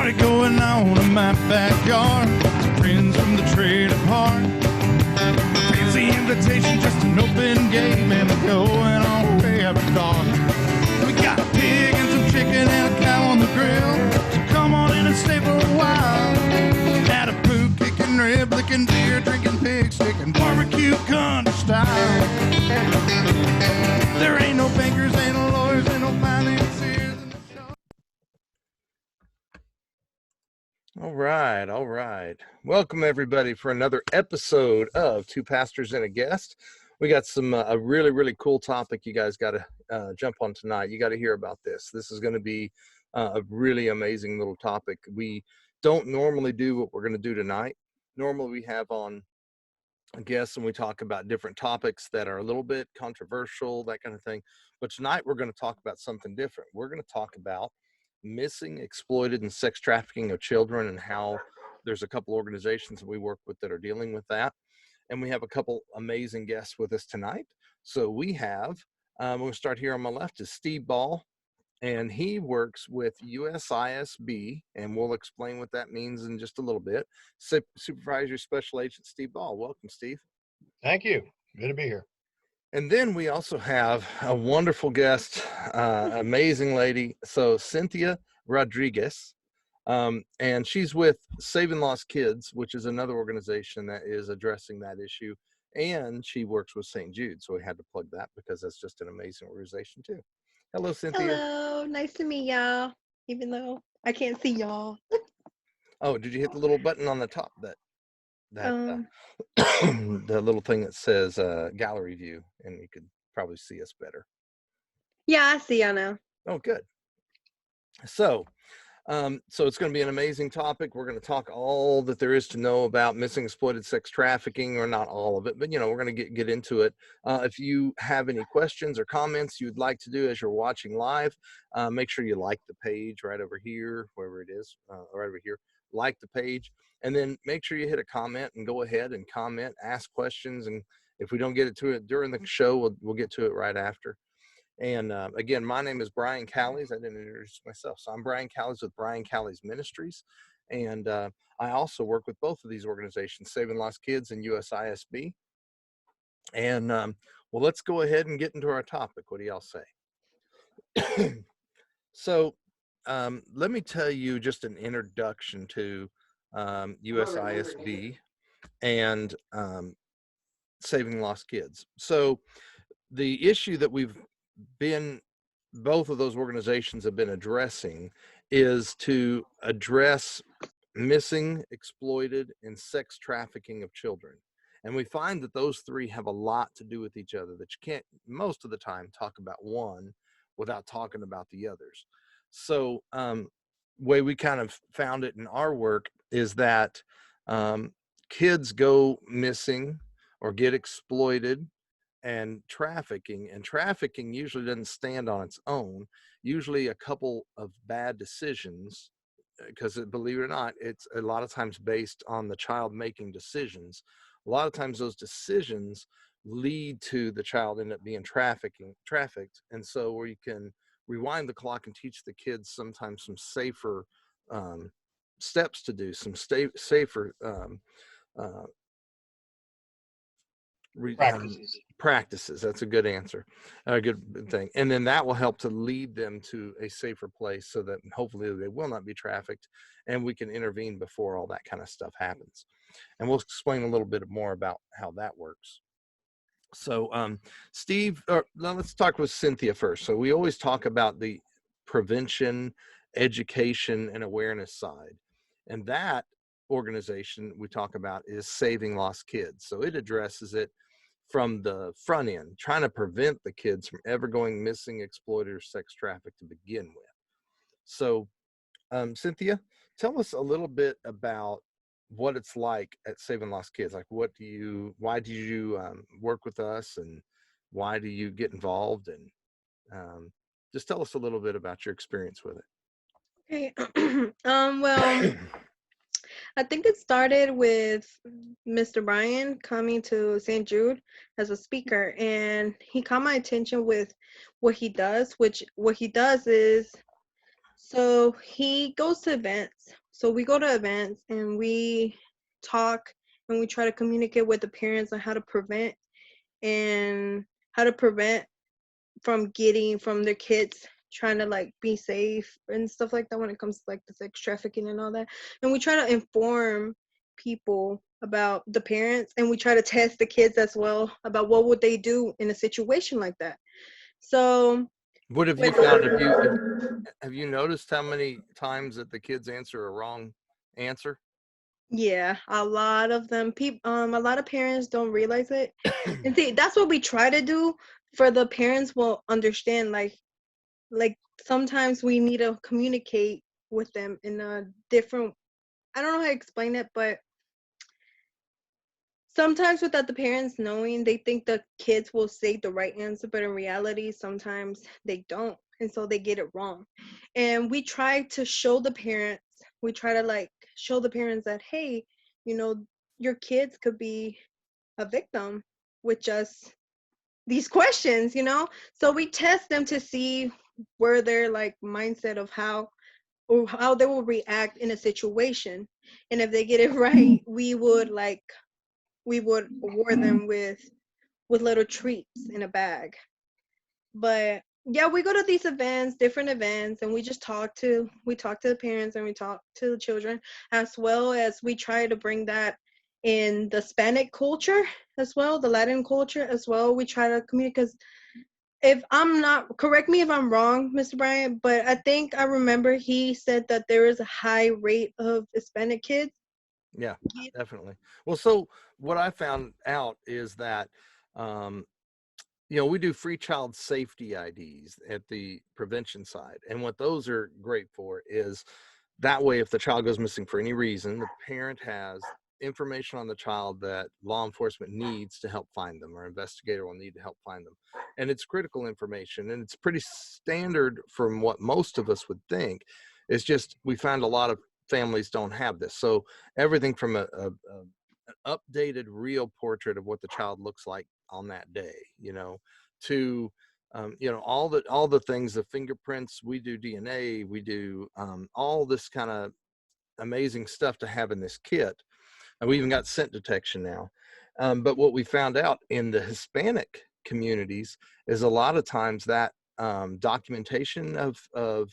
Party going on in my backyard. Some friends from the trailer park. Fancy invitation, just an open game, and we're going all the way after dark. We got a pig and some chicken and a cow on the grill. So come on in and stay for a while. Had a poo kicking, rib licking, beer drinking, pig sticking, barbecue country style. There ain't no bankers, ain't no lawyers, ain't no financiers. All right. Welcome everybody for another episode of Two Pastors and a Guest. We got some a really cool topic you guys got to jump on tonight. You got to hear about this. This is going to be a really amazing little topic. We don't normally do what we're going to do tonight. Normally we have on guests and we talk about different topics that are a little bit controversial, that kind of thing. But tonight we're going to talk about something different. We're going to talk about missing, exploited, and sex trafficking of children, and how there's a couple organizations that we work with that are dealing with that. And we have a couple amazing guests with us tonight. So we have, we'll start here on my left, is Steve Ball, and he works with USISB, and we'll explain what that means in just a little bit. Supervisory Special Agent Steve Ball. Welcome, Steve. Thank you. Good to be here. And then we also have a wonderful guest, amazing lady. So Cynthia Rodriguez, and she's with Saving Lost Kids, which is another organization that is addressing that issue. And she works with St. Jude. So we had to plug that because that's just an amazing organization too. Hello, Cynthia. Hello, nice to meet y'all, even though I can't see y'all. Oh, did you hit the little button on the top the little thing that says gallery view, and you could probably see us better? Yeah, I see y'all now. Oh, good. So it's going to be an amazing topic. We're going to talk all that there is to know about missing, exploited, sex trafficking, or not all of it, but we're going to get into it. If you have any questions or comments you'd like to do as you're watching live, make sure you like the page right over here, wherever it is, right over here. Like the page, and then make sure you hit a comment and go ahead and comment, ask questions, and if we don't get to it during the show, we'll get to it right after. And again, my name is Brian Callies. I didn't introduce myself. So I'm Brian Callies with Callies Ministries. And I also work with both of these organizations, Saving Lost Kids and USISB. And well, let's go ahead and get into our topic. What do y'all say? So let me tell you just an introduction to USISB and Saving Lost Kids. So the issue that both of those organizations have been addressing is to address missing, exploited, and sex trafficking of children. And we find that those three have a lot to do with each other, that you can't most of the time talk about one without talking about the others. So way we kind of found it in our work is that kids go missing or get exploited, and trafficking usually doesn't stand on its own. Usually a couple of bad decisions, because believe it or not, it's a lot of times based on the child making decisions. A lot of times those decisions lead to the child end up being trafficked. And so where you can rewind the clock and teach the kids sometimes some safer steps to do, some safer practices. That's a good answer, a good thing. And then that will help to lead them to a safer place so that hopefully they will not be trafficked, and we can intervene before all that kind of stuff happens. And we'll explain a little bit more about how that works. So Steve, let's talk with Cynthia first. So we always talk about the prevention, education, and awareness side. And that organization we talk about is Saving Lost Kids. So it addresses it from the front end, trying to prevent the kids from ever going missing, exploited, or sex trafficked to begin with. So Cynthia, tell us a little bit about what it's like at Saving Lost Kids. Like, why do you work with us, and why do you get involved? And just tell us a little bit about your experience with it. Okay. Well, I think it started with Mr. Brian coming to St. Jude as a speaker, and he caught my attention with what he does, is So he goes to events. So we go to events and we talk and we try to communicate with the parents on and how to prevent from their kids trying to like be safe and stuff like that when it comes to like the sex trafficking and all that. And we try to inform people about the parents, and we try to test the kids as well about what would they do in a situation like that. So What have you with found? Have you noticed how many times that the kids answer a wrong answer? yeah, a lot of them people a lot of parents don't realize it. And see, that's what we try to do for the parents will understand like sometimes we need to communicate with them in a different, I don't know how to explain it, but sometimes without the parents knowing, they think the kids will say the right answer, but in reality sometimes they don't, and so they get it wrong. And we try to like show the parents that, hey, you know, your kids could be a victim with just these questions, you know. So we test them to see where their like mindset of how they will react in a situation. And if they get it right, we would award them with little treats in a bag. But yeah, we go to these events, different events, and we talk to the parents and we talk to the children, as well as we try to bring that in the Hispanic culture as well, the Latin culture as well. We try to communicate, because if I'm not, correct me if I'm wrong, Mr. Bryant, but I think I remember he said that there is a high rate of Hispanic kids. Yeah, definitely. Well, so what I found out is that, um, we do free child safety IDs at the prevention side. And what those are great for is that way, if the child goes missing for any reason, the parent has information on the child that law enforcement needs to help find them, or investigator will need to help find them. And it's critical information, and it's pretty standard from what most of us would think. It's just we find a lot of families don't have this. So everything from an updated real portrait of what the child looks like on that day, to all the things, the fingerprints, we do DNA, we do all this kind of amazing stuff to have in this kit. And we even got scent detection now. But what we found out in the Hispanic communities is a lot of times that documentation of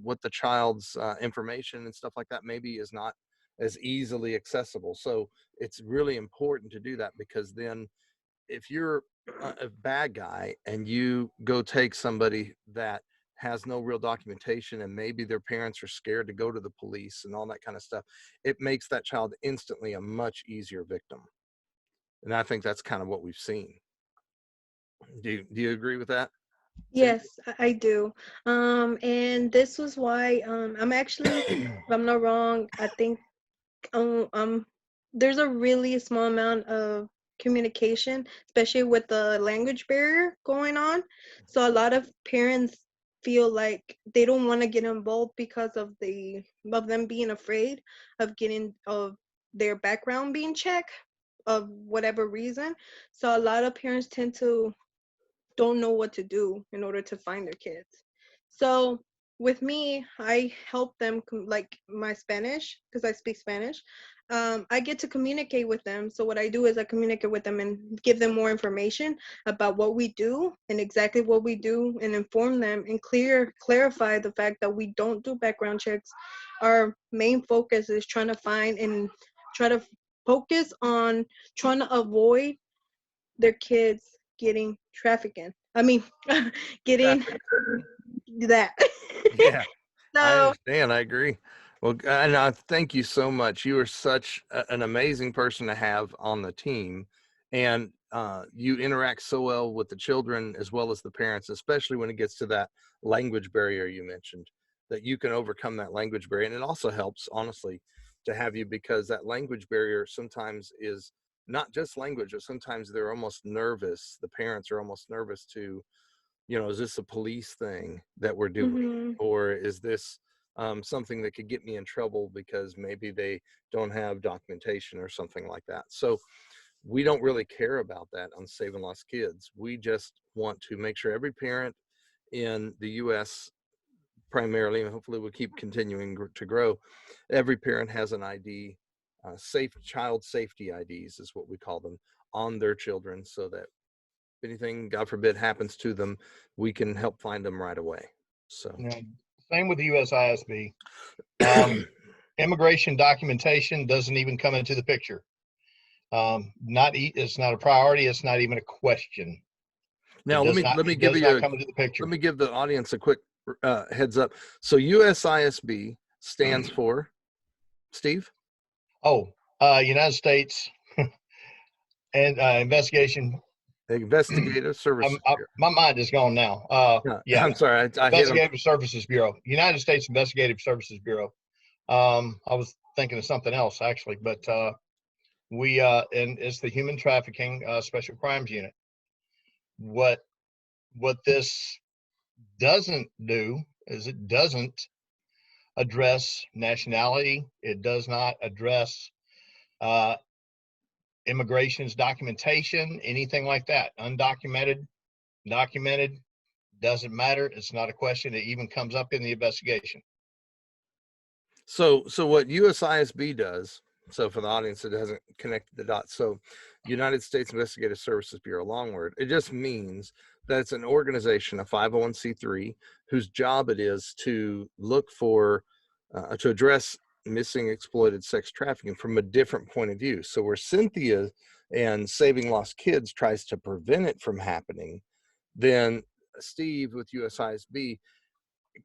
what the child's information and stuff like that maybe is not as easily accessible. So it's really important to do that, because then if you're a bad guy and you go take somebody that has no real documentation, and maybe their parents are scared to go to the police and all that kind of stuff, it makes that child instantly a much easier victim. And I think that's kind of what we've seen. Do you agree with that, Cynthia? Yes, I do. And this was why I'm actually, if I'm not wrong, I think there's a really small amount of communication, especially with the language barrier going on. So a lot of parents feel like they don't want to get involved because of them being afraid of their background being checked of whatever reason. So a lot of parents tend to don't know what to do in order to find their kids. So with me, I help them like my Spanish, because I speak Spanish. I get to communicate with them. So what I do is I communicate with them and give them more information about what we do and exactly what we do, and inform them and clarify the fact that we don't do background checks. Our main focus is trying to find and try to focus on trying to avoid their kids getting trafficking. I mean, getting Traffic. that. Yeah, I So understand. I agree. Well, and I thank you so much. You are such an amazing person to have on the team, and you interact so well with the children as well as the parents, especially when it gets to that language barrier you mentioned, that you can overcome that language barrier. And it also helps, honestly, to have you, because that language barrier sometimes is not just language, but sometimes they're almost nervous. The parents are almost nervous to, is this a police thing that we're doing? mhm. Or is this something that could get me in trouble because maybe they don't have documentation or something like that? So we don't really care about that on Saving Lost Kids. We just want to make sure every parent in the U.S. primarily, and hopefully we'll keep continuing to grow. Every parent has an ID, child safety IDs is what we call them, on their children, so that if anything, God forbid, happens to them, we can help find them right away. So Yeah. Same with the USISB. Immigration documentation doesn't even come into the picture. It's not a priority. It's not even a question. now It let me give does you not come into the picture. let me give the audience a quick heads up. So USISB stands for, Steve? Oh, United States and Investigative Services Bureau. my mind is gone now. Yeah, I'm sorry, I hit them. Investigative Services Bureau, United States Investigative Services Bureau. I was thinking of something else actually, but and it's the Human Trafficking Special Crimes Unit. What this doesn't do is it doesn't address nationality. It does not address immigration's documentation, anything like that. Undocumented, documented, doesn't matter. It's not a question that even comes up in the investigation. So what USISB does, so for the audience that hasn't connected the dots, so United States Investigative Services Bureau, long word, it just means that it's an organization, a 501c3, whose job it is to look for, to address missing, exploited sex trafficking from a different point of view. So where Cynthia and Saving Lost Kids tries to prevent it from happening, then Steve with USISB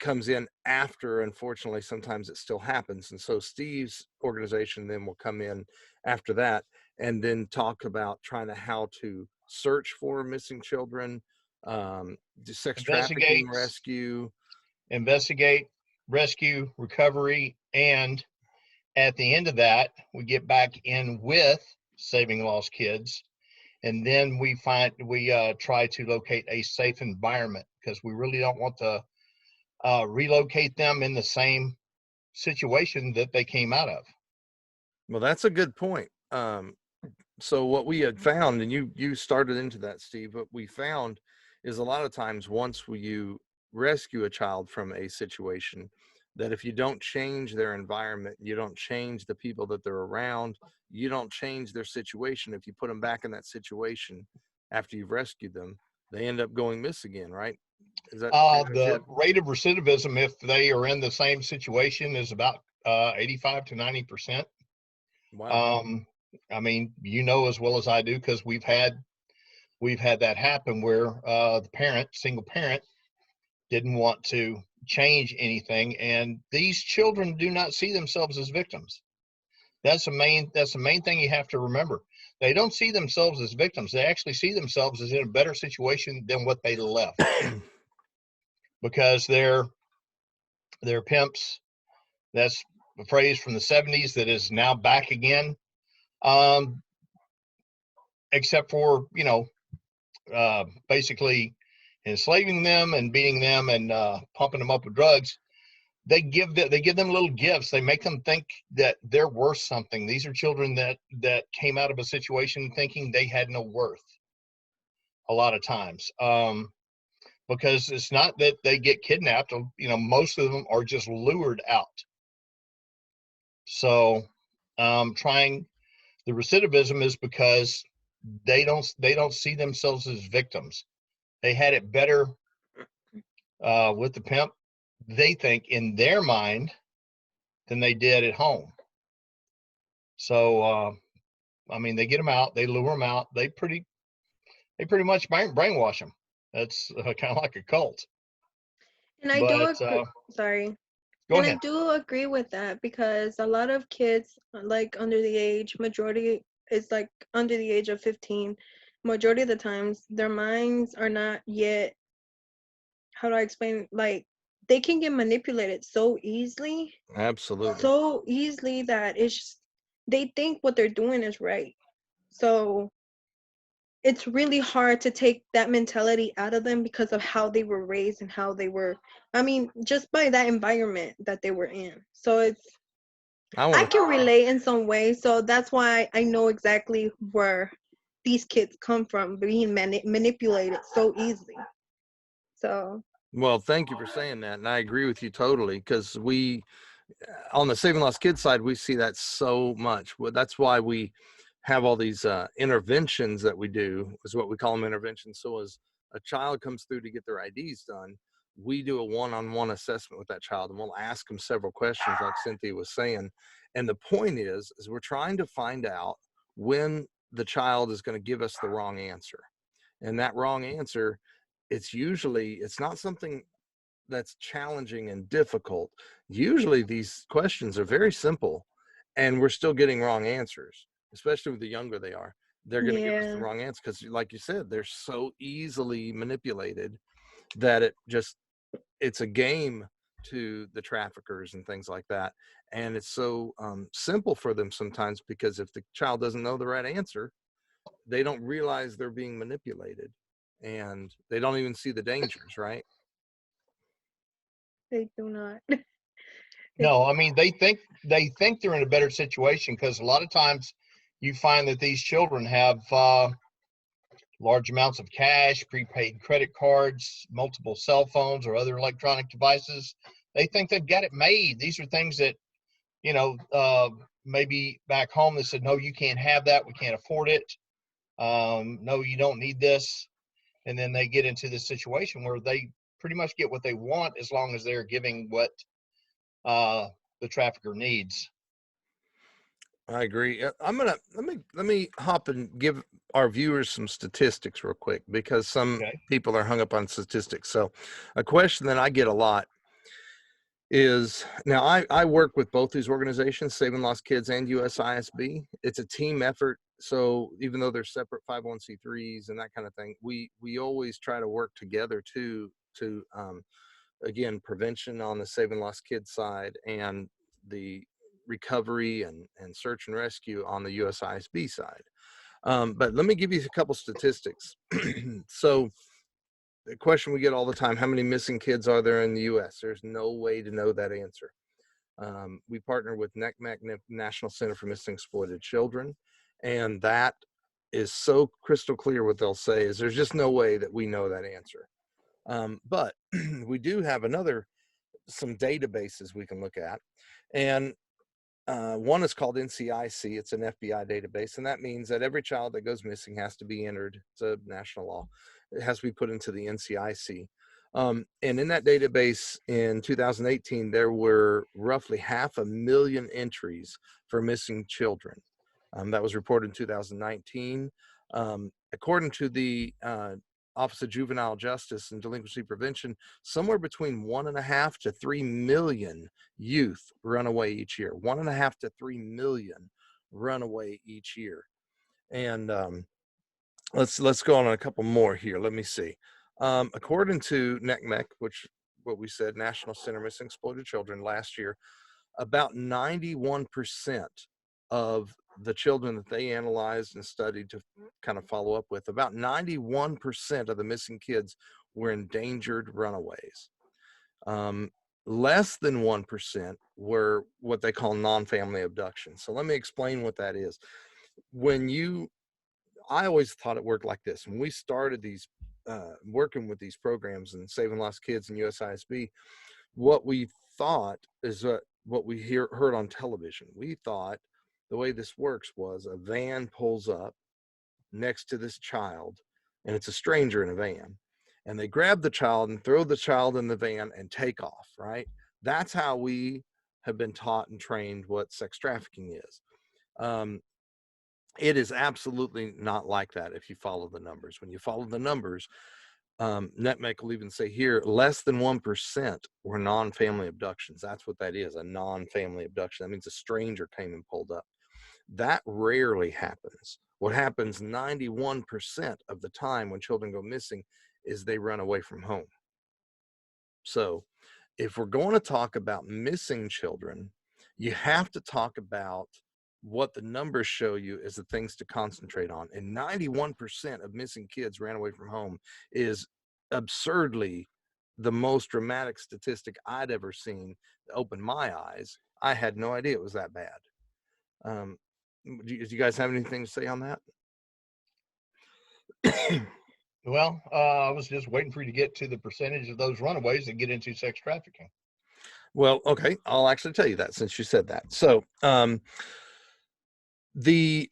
comes in after. Unfortunately, sometimes it still happens, and so Steve's organization then will come in after that and then talk about how to search for missing children, sex trafficking investigate, rescue, recovery, and at the end of that we get back in with Saving Lost Kids, and then we try to locate a safe environment, because we really don't want to relocate them in the same situation that they came out of. Well, that's a good point. So what we had found, and you started into that, Steve, what we found is a lot of times once you rescue a child from a situation, that if you don't change their environment, you don't change the people that they're around, you don't change their situation, if you put them back in that situation after you've rescued them, they end up going miss again, right? Is that the rate of recidivism, if they are in the same situation, is about 85 to 90%. Wow. I mean, as well as I do, because we've had that happen where the single parent, didn't want to change anything, and these children do not see themselves as victims. That's the main thing you have to remember. They don't see themselves as victims. They actually see themselves as in a better situation than what they left. Because they're pimps. That's a phrase from the 70s that is now back again. Except for, basically enslaving them and beating them and pumping them up with drugs. They give them little gifts. They make them think that they're worth something. These are children that came out of a situation thinking they had no worth a lot of times. Because it's not that they get kidnapped. Most of them are just lured out. So the recidivism is because they don't see themselves as victims. They had it better with the pimp, they think, in their mind than they did at home. So they get them out, they lure them out, they pretty much brainwash them. That's kind of like a cult. And I do agree. Sorry. Go ahead. I do agree with that, because a lot of kids, like under the age, majority is like under the age of 15. Majority of the times, their minds are not yet, how do I explain? Like, they can get manipulated so easily. Absolutely. So easily that it's just, they think what they're doing is right. So it's really hard to take that mentality out of them because of how they were raised and how they were, just by that environment that they were in. So I can relate in some way. So that's why I know exactly where these kids come from, being manipulated so easily. So Well, thank you for saying that, and I agree with you totally, because we on the Saving Lost Kids side, we see that so much. Well, that's why we have all these interventions that we do, is what we call them, interventions. So as a child comes through to get their IDs done, we do a one-on-one assessment with that child, and we'll ask them several questions, like Cynthia was saying. And the point is we're trying to find out when the child is going to give us the wrong answer. And that wrong answer, it's not something that's challenging and difficult. Usually these questions are very simple and we're still getting wrong answers, especially with the younger they are. They're going to give us the Yeah. wrong answer because, like you said, they're so easily manipulated that it's a game to the traffickers and things like that. And it's so simple for them sometimes, because if the child doesn't know the right answer, they don't realize they're being manipulated and they don't even see the dangers, right? They do not. It's No, I mean they think they're in a better situation because a lot of times you find that these children have large amounts of cash, prepaid credit cards, multiple cell phones or other electronic devices. They think they've got it made. These are things that, you know, maybe back home they said, no, you can't have that. We can't afford it. No, you don't need this. And then they get into this situation where they pretty much get what they want as long as they're giving what uh, the trafficker needs. I agree. I'm gonna let me hop and give our viewers some statistics real quick, because some Okay. people are hung up on statistics. So, a question that I get a lot is, now I work with both these organizations, Saving Lost Kids and USISB. It's a team effort. So even though they're separate 501c3s and that kind of thing, we always try to work together to again, prevention on the Saving Lost Kids side, and the recovery and search and rescue on the USISB side. But let me give you a couple statistics. So the question we get all the time: how many missing kids are there in the U.S.? There's no way to know that answer. We partner with NECMEC, National Center for Missing Exploited Children, and that is so crystal clear. What they'll say is there's just no way that we know that answer. But we do have some databases we can look at, and one is called NCIC. It's an FBI database, and that means that every child that goes missing has to be entered. It's a national law. It has to be put into the NCIC. And in that database in 2018, there were roughly 500,000 entries for missing children. That was reported in 2019. According to the Office of Juvenile Justice and Delinquency Prevention, somewhere between 1.5 to 3 million youth run away each year. 1.5 to 3 million run away each year. And let's go on a couple more here. Let me see. According to NECMEC, which what we said, National Center Missing Exploited Children, last year, about 91% of the children that they analyzed and studied to kind of follow up with, about 91% of the missing kids were endangered runaways. Less than 1% were what they call non-family abductions. So let me explain what that is. I always thought it worked like this. When we started working with these programs and Saving Lost Kids and USISB, what we thought is what we heard on television. We thought the way this works was a van pulls up next to this child, and it's a stranger in a van, and they grab the child and throw the child in the van and take off, right? That's how we have been taught and trained what sex trafficking is. Um, it is absolutely not like that if you follow the numbers. When you follow the numbers, NetMec will even say here, less than 1% were non-family abductions. That's what that is, a non-family abduction. That means a stranger came and pulled up. That rarely happens. What happens 91% of the time when children go missing is they run away from home. So if we're going to talk about missing children, you have to talk about what the numbers show you as the things to concentrate on. And 91% of missing kids ran away from home is absurdly the most dramatic statistic I'd ever seen. Opened my eyes. I had no idea it was that bad. Do you guys have anything to say on that? Well, I was just waiting for you to get to the percentage of those runaways that get into sex trafficking. Well, okay, I'll actually tell you that since you said that. So, the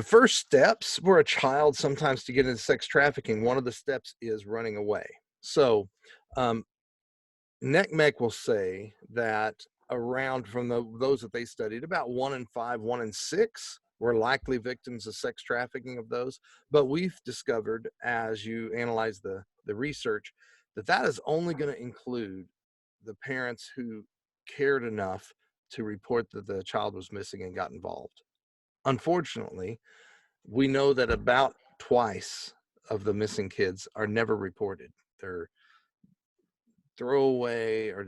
first steps for a child sometimes to get into sex trafficking, one of the steps is running away. So, NECMEC will say that around from those that they studied, about 1 in 5, 1 in 6 were likely victims of sex trafficking of those. But we've discovered, as you analyze the research, that is only going to include the parents who cared enough to report that the child was missing and got involved. Unfortunately, we know that about twice of the missing kids are never reported. They're throwaway, or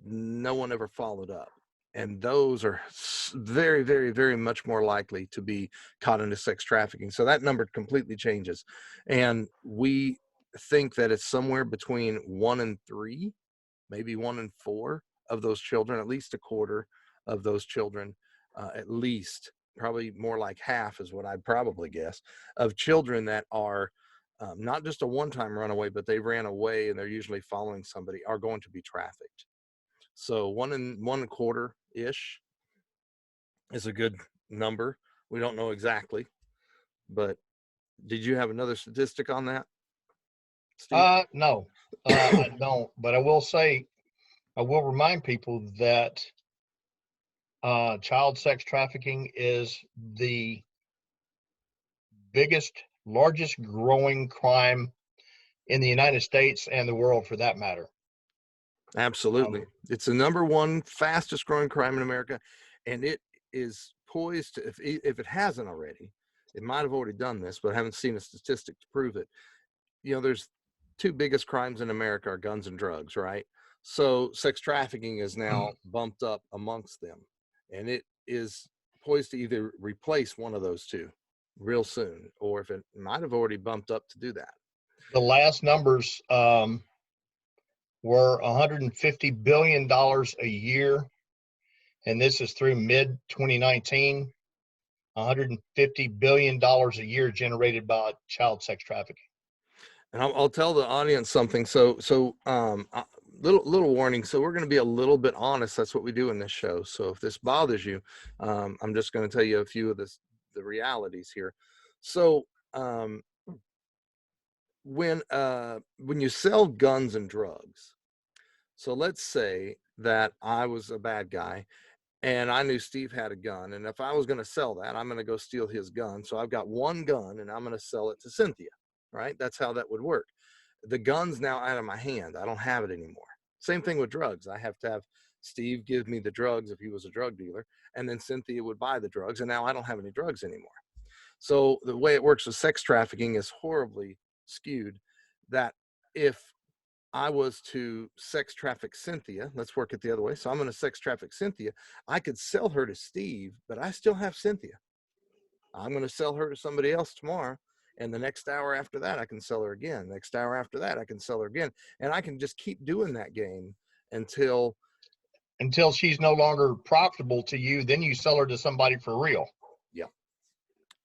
no one ever followed up. And those are very, very, very much more likely to be caught into sex trafficking. So that number completely changes. And we think that it's somewhere between 1 in 3, maybe 1 in 4 of those children, at least a quarter of those children, at least, probably more like half is what I'd probably guess, of children that are not just a one-time runaway, but they ran away and they're usually following somebody, are going to be trafficked. So 1 in 1/4 ish is a good number. We don't know exactly, but did you have another statistic on that, Steve? No, I don't. But I will say, I will remind people that child sex trafficking is the biggest, largest growing crime in the United States and the world, for that matter. Absolutely. It's the number 1 fastest growing crime in America, and it is poised to, if it hasn't already, it might have already done this, but I haven't seen a statistic to prove it. There's 2 biggest crimes in America are guns and drugs, right? So sex trafficking is now bumped up amongst them, and it is poised to either replace one of those 2 real soon, or if it might have already bumped up to do that. The last numbers were $150 billion a year, and this is through mid 2019. $150 billion a year generated by child sex trafficking. And I'll tell the audience something. So little warning. So we're going to be a little bit honest. That's what we do in this show. So if this bothers you, I'm just going to tell you a few of the realities here. So when you sell guns and drugs, so let's say that I was a bad guy and I knew Steve had a gun, and if I was going to sell that, I'm going to go steal his gun. So I've got one gun and I'm going to sell it to Cynthia, right? That's how that would work. The gun's now out of my hand. I don't have it anymore. Same thing with drugs. I have to have Steve give me the drugs if he was a drug dealer, and then Cynthia would buy the drugs, and now I don't have any drugs anymore. So the way it works with sex trafficking is horribly skewed, that if I was to sex traffic Cynthia, let's work it the other way. So I'm going to sex traffic Cynthia. I could sell her to Steve, but I still have Cynthia. I'm going to sell her to somebody else tomorrow. And the next hour after that, I can sell her again. Next hour after that, I can sell her again. And I can just keep doing that game until she's no longer profitable to you. Then you sell her to somebody for real. Yeah.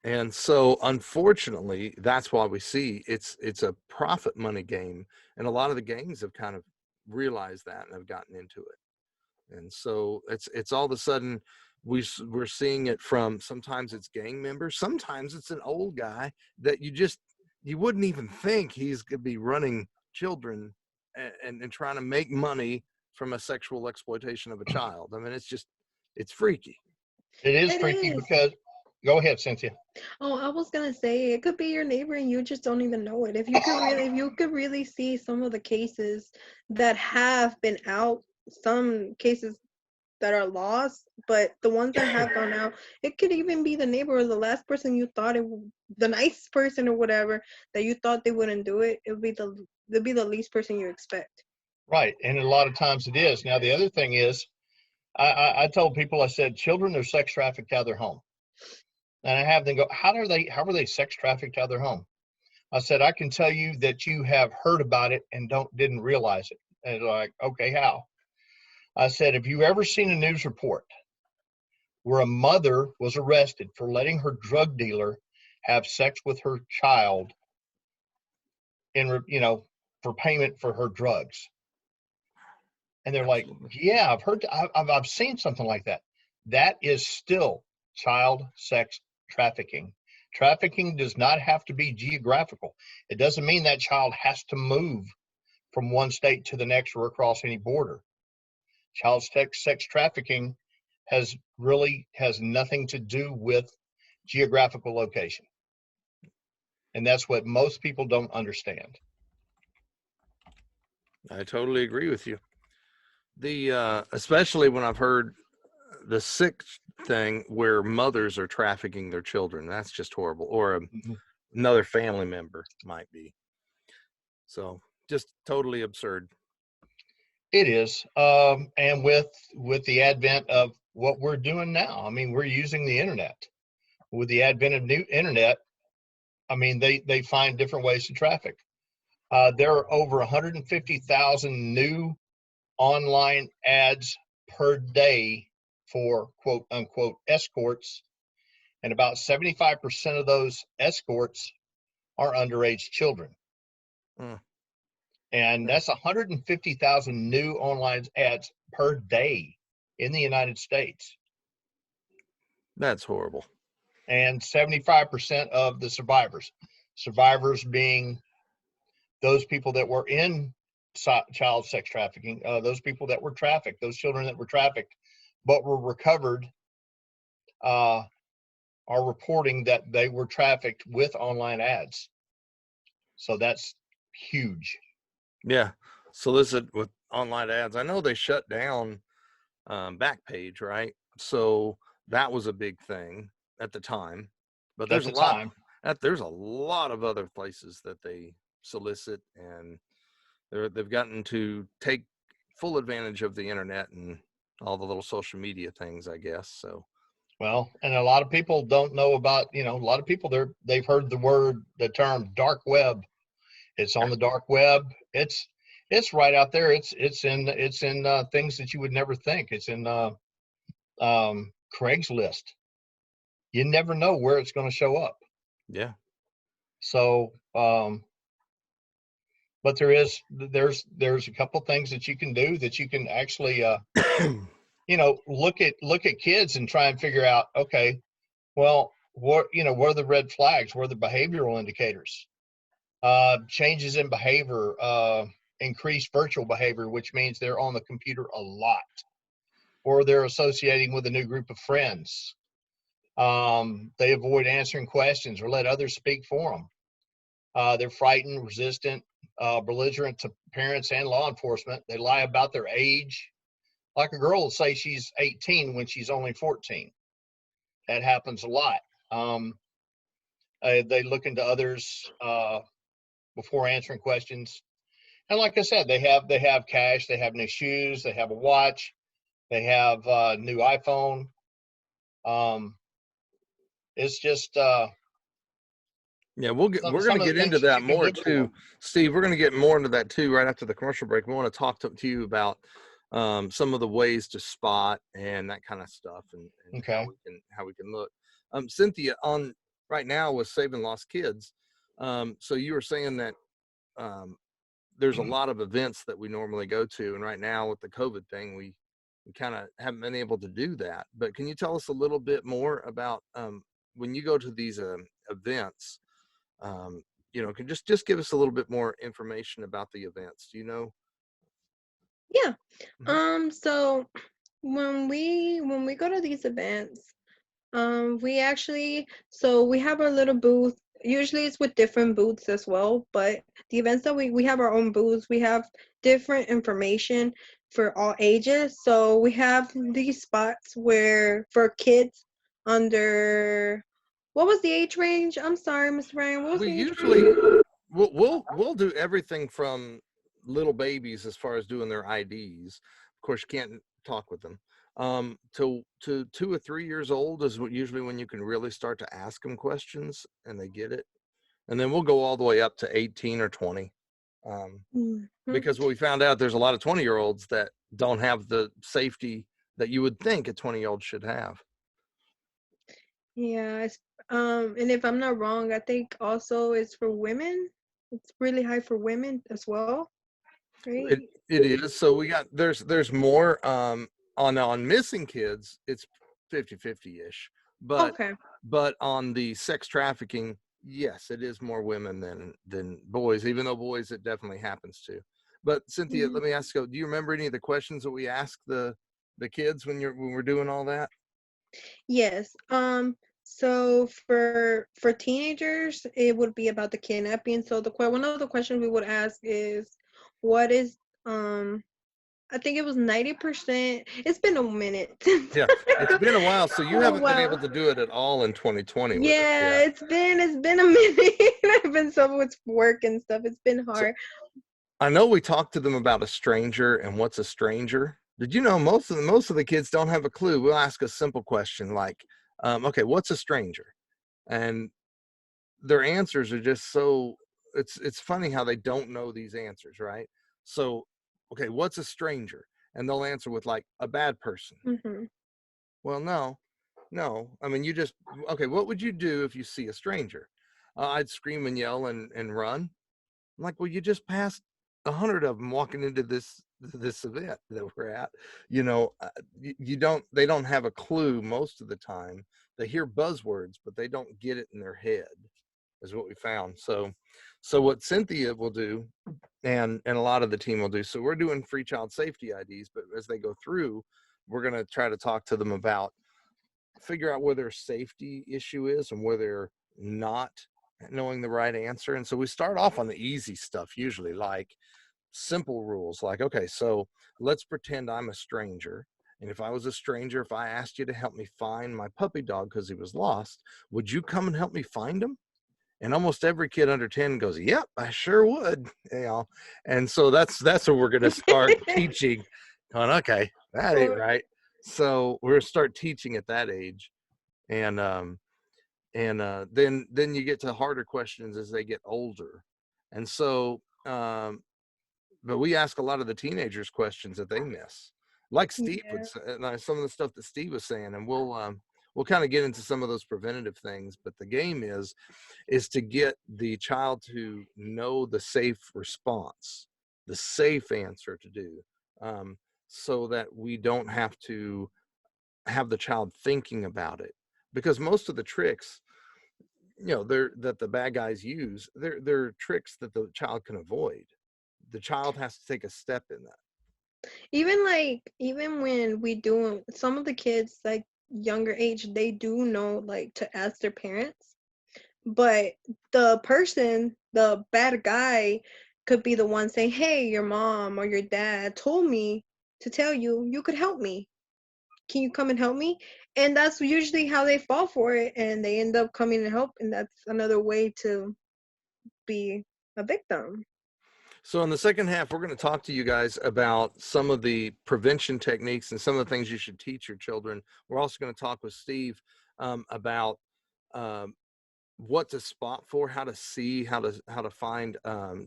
And so unfortunately, that's why we see it's a profit money game. And a lot of the gangs have kind of realized that and have gotten into it. And so it's all of a sudden we're seeing it from, sometimes it's gang members, sometimes it's an old guy that you wouldn't even think he's going to be running children and trying to make money from a sexual exploitation of a child. I mean, it's freaky. It is freaky because, go ahead, Cynthia. Oh, I was gonna say it could be your neighbor and you just don't even know it. If you could really see some of the cases that have been out, some cases that are lost, but the ones that have gone out, it could even be the neighbor or the last person you thought the nice person or whatever that you thought they wouldn't do it. It'll be the least person you expect. Right, and a lot of times it is. Now the other thing is, I told people, I said, children are sex trafficked out of their home, and I have them go, how are they sex trafficked out of their home? I said, I can tell you that you have heard about it and didn't realize it. And they're like, okay, how? I said, have you ever seen a news report where a mother was arrested for letting her drug dealer have sex with her child for payment for her drugs. And they're like, yeah, I've seen something like that. That is still child sex trafficking. Trafficking does not have to be geographical. It doesn't mean that child has to move from one state to the next or across any border. Child sex trafficking has nothing to do with geographical location. And that's what most people don't understand. I totally agree with you. The especially when I've heard the sick thing where mothers are trafficking their children. That's just horrible. Or another family member might be. So just totally absurd. It is. And with the advent of what we're doing now, I mean, we're using the internet. With the advent of new internet, I mean, they find different ways to traffic. There are over 150,000 new online ads per day for quote unquote escorts, and about 75% of those escorts are underage children. And that's 150,000 new online ads per day in the United States. That's horrible. And 75% of the survivors being those people that were in child sex trafficking, those people that were trafficked, those children that were trafficked, but were recovered, are reporting that they were trafficked with online ads. So that's huge. Yeah. Solicit with online ads. I know they shut down Backpage, right? So that was a big thing at the time. But there's there's a lot of other places that they solicit, and they've gotten to take full advantage of the internet and all the little social media things, I guess. So well, and a lot of people don't know about, a lot of people they've heard the term dark web. It's on the dark web. It's right out there. It's in things that you would never think. It's in Craigslist. You never know where it's going to show up. Yeah. So, but there's a couple things that you can do that you can actually, look at kids and try and figure out, okay, well, what are the red flags? What are the behavioral indicators? Changes in behavior, increased virtual behavior, which means they're on the computer a lot, or they're associating with a new group of friends. They avoid answering questions or let others speak for them. They're frightened, resistant, belligerent to parents and law enforcement. They lie about their age. Like a girl will say she's 18 when she's only 14. That happens a lot. They look into others before answering questions. And like I said, they have cash, they have new shoes, they have a watch, they have a new iPhone. It's just yeah, we're going to get into that more too, Steve. We're going to get more into that too right after the commercial break. We want to talk to you about some of the ways to spot and that kind of stuff, and okay. how we can look. Cynthia, on right now with Saving Lost Kids, so you were saying that there's a lot of events that we normally go to, and right now with the COVID thing, we kind of haven't been able to do that. But can you tell us a little bit more about when you go to these events? Can just give us a little bit more information about the events. Do you know? Yeah. So when we go to these events, we have our little booth. Usually it's with different booths as well, but the events that we have our own booths. We have different information for all ages. So we have these spots where for kids under, what was the age range? I'm sorry, Mr. Ryan. What was the age range? We'll do everything from little babies as far as doing their IDs. Of course, you can't talk with them. To 2 or 3 years old is usually when you can really start to ask them questions and they get it. And then we'll go all the way up to 18 or 20. Because what we found out, there's a lot of 20-year-olds that don't have the safety that you would think a 20-year-old should have. Yeah, And if I'm not wrong, I think also it's for women. It's really high for women as well, right? It is. So we got there's more on missing kids, it's 50-50 ish. Okay. But on the sex trafficking, yes, it is more women than boys, even though boys it definitely happens to. But Cynthia, Mhm. let me ask you, do you remember any of the questions that we asked the kids when we're doing all that? Yes. So for teenagers, it would be about the kidnapping. So one of the questions we would ask is, what is I think it was 90%. It's been a minute since Yeah, it's been a while, so you oh haven't been able wow. to do it at all in 2020 with us Yeah, yet. it's been a minute. I've been so with work and stuff. It's been So hard. I know we talked to them about a stranger and what's a stranger. Did you know most of the kids don't have a clue? We'll ask a simple question like, okay, what's a stranger? And their answers are just so it's funny how they don't know these answers, right? So, okay, what's a stranger? And they'll answer with like a bad person. Hmm. Well, no, no. I mean, you just okay. What would you do if you see a stranger? I'd scream and yell and run. I'm like, well, you just passed 100 of them walking into this event that we're at. You don't. They don't have a clue most of the time. They hear buzzwords, but they don't get it in their head. Is what we found. So what Cynthia will do, and a lot of the team will do. So we're doing free child safety IDs, but as they go through, we're going to try to talk to them about figure out where their safety issue is and where they're not knowing the right answer. And so we start off on the easy stuff, usually like simple rules like, okay, so let's pretend I'm a stranger. And if I was a stranger, if I asked you to help me find my puppy dog because he was lost, would you come and help me find him? And almost every kid under 10 goes, yep, I sure would. And so that's what we're going to start teaching on. Okay, that ain't Or right. So we're going to start teaching at that age. And then you get to harder questions as they get older. And so but we ask a lot of the teenagers questions that they miss, like Steve would yeah. say, some of the stuff that Steve was saying, and we'll kind of get into some of those preventative things. But the game is to get the child to know the safe response, the safe answer to do, um, so that we don't have to have the child thinking about it, because most of the tricks, they're that the bad guys use, they're tricks that the child can avoid. The child has to take a step in that. Even when we do some of the kids like younger age, they do know like to ask their parents, but the bad guy, could be the one saying, "Hey, your mom or your dad told me to tell you you could help me. Can you come and help me?" And that's usually how they fall for it, and they end up coming and help, and that's another way to be a victim. So in the second half, we're going to talk to you guys about some of the prevention techniques and some of the things you should teach your children. We're also going to talk with Steve about um, what to spot for, how to see, how to find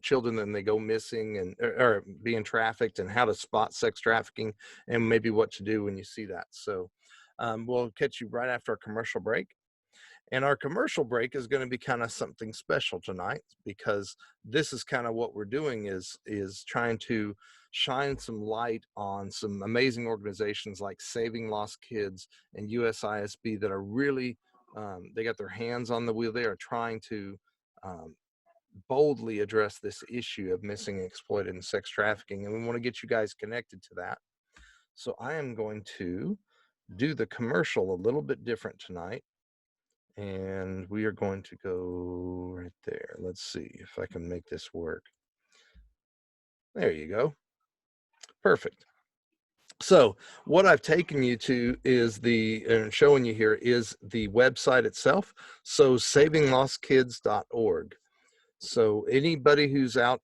children when they go missing or being trafficked, and how to spot sex trafficking, and maybe what to do when you see that. So we'll catch you right after our commercial break. And our commercial break is going to be kind of something special tonight, because this is kind of what we're doing is trying to shine some light on some amazing organizations like Saving Lost Kids and USISB that are really they got their hands on the wheel. They are trying to um, boldly address this issue of missing, exploited, and sex trafficking, and we want to get you guys connected to that. So I am going to do the commercial a little bit different tonight, and we are going to go right there. Let's see if I can make this work. There you go. Perfect. So what I've taken you to is and showing you here is the website itself. So savinglostkids.org. So anybody who's out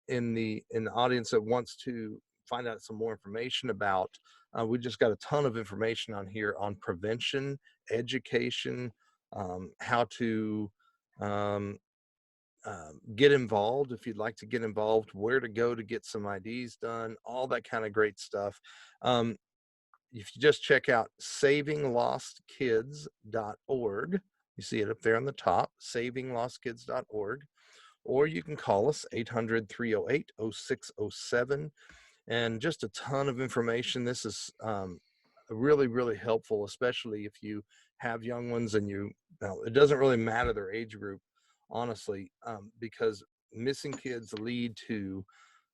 in the audience that wants to find out some more information about, we just got a ton of information on here on prevention, education, how to um, get involved if you'd like to get involved, where to go to get some IDs done, all that kind of great stuff. Um, if you just check out savinglostkids.org, You see it up there on the top, savinglostkids.org, or you can call us 800-308-0607. And just a ton of information. This is really, really helpful, especially if you have young ones and it doesn't really matter their age group, honestly, because missing kids lead to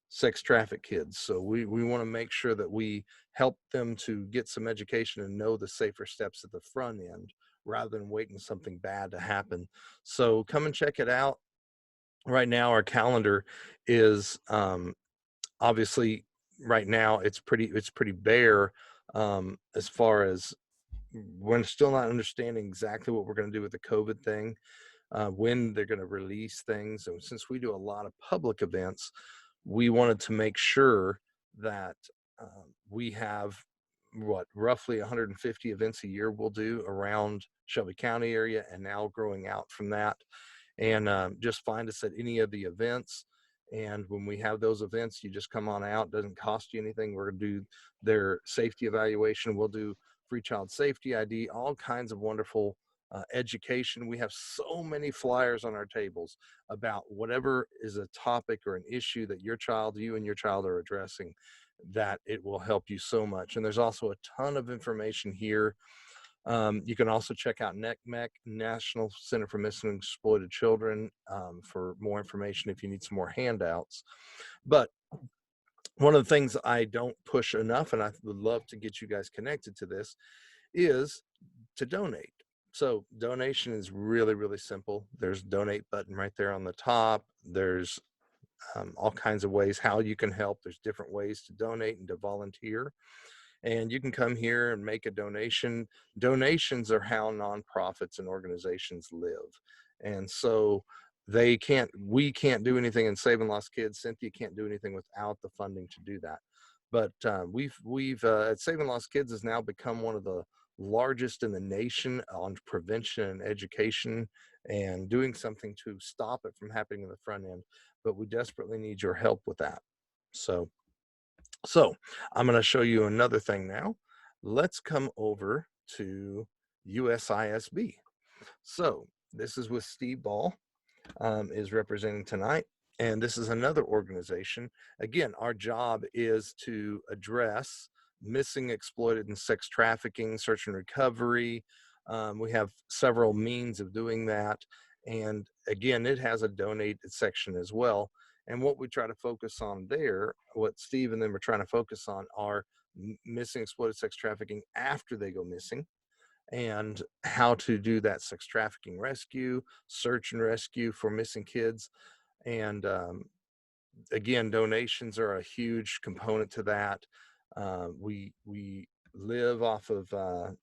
sex traffic kids. So we want to make sure that we help them to get some education and know the safer steps at the front end rather than waiting something bad to happen. So come and check it out. Right now, our calendar is obviously right now it's pretty bare as far as we're still not understanding exactly what we're going to do with the COVID thing, when they're going to release things. And since we do a lot of public events, we wanted to make sure that we have roughly 150 events a year we'll do around Shelby County area, and now growing out from that. And just find us at any of the events. And when we have those events, you just come on out. It doesn't cost you anything. We're going to do their safety evaluation. We'll do free child safety ID, all kinds of wonderful education. We have so many flyers on our tables about whatever is a topic or an issue that you and your child are addressing, that it will help you so much. And there's also a ton of information here. You can also check out NCMEC, National Center for Missing and Exploited Children, for more information if you need some more handouts. But one of the things I don't push enough, and I would love to get you guys connected to this, is to donate. So donation is really, really simple. There's a donate button right there on the top. There's all kinds of ways how you can help. There's different ways to donate and to volunteer. And you can come here and make a donation. Donations are how nonprofits and organizations live. And so we can't do anything in Saving Lost Kids. Cynthia can't do anything without the funding to do that. But we've at Saving Lost Kids has now become one of the largest in the nation on prevention and education and doing something to stop it from happening in the front end. But we desperately need your help with that. So I'm going to show you another thing now. Let's come over to USISB. So this is with Steve Ball, is representing tonight. And this is another organization. Again, our job is to address missing, exploited, and sex trafficking, search and recovery. We have several means of doing that. And again, it has a donate section as well. And what we try to focus on there, what Steve and them are trying to focus on, are missing, exploited, sex trafficking after they go missing, and how to do that sex trafficking rescue, search and rescue for missing kids. And again, donations are a huge component to that. We live off of the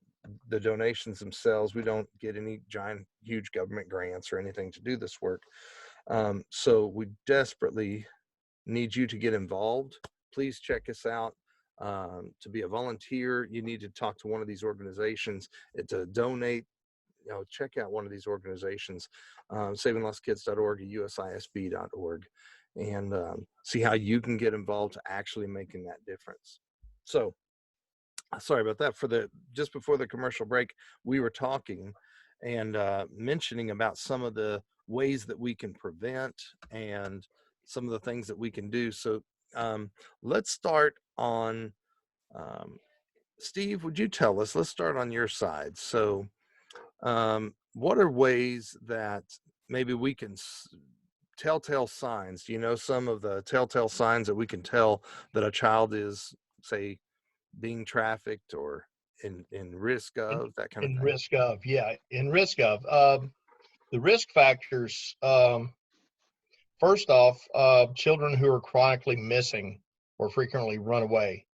donations themselves. We don't get any giant, huge government grants or anything to do this work. So we desperately need you to get involved. Please check us out. To be a volunteer, you need to talk to one of these organizations. To donate, check out one of these organizations, savinglostkids.org or USISB.org, and see how you can get involved to actually making that difference. So sorry about that. Just before the commercial break, we were talking and mentioning about some of the ways that we can prevent and some of the things that we can do. So let's start on, Steve, would you tell us, let's start on your side. So what are ways that maybe we can telltale signs? Do you know some of the telltale signs that we can tell that a child is, say, being trafficked or in risk of that kind of thing? In risk of, yeah, in risk of. The risk factors, first off, children who are chronically missing or frequently run away.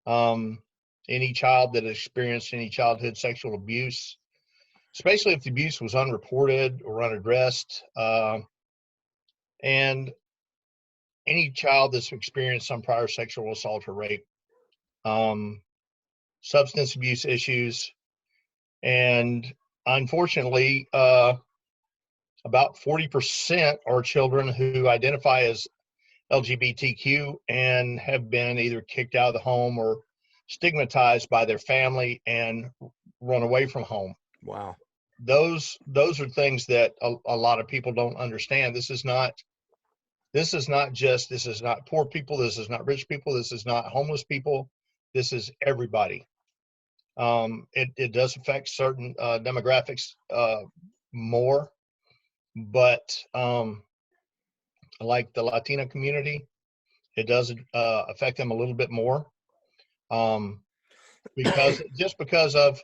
Any child that experienced any childhood sexual abuse, especially if the abuse was unreported or unaddressed, and any child that's experienced some prior sexual assault or rape, substance abuse issues, and unfortunately, about 40% are children who identify as LGBTQ and have been either kicked out of the home or stigmatized by their family and run away from home. Wow. those are things that a lot of people don't understand. This is not poor people. This is not rich people. This is not homeless people. This is everybody. It does affect certain demographics more, but like the Latino community, it does affect them a little bit more, because of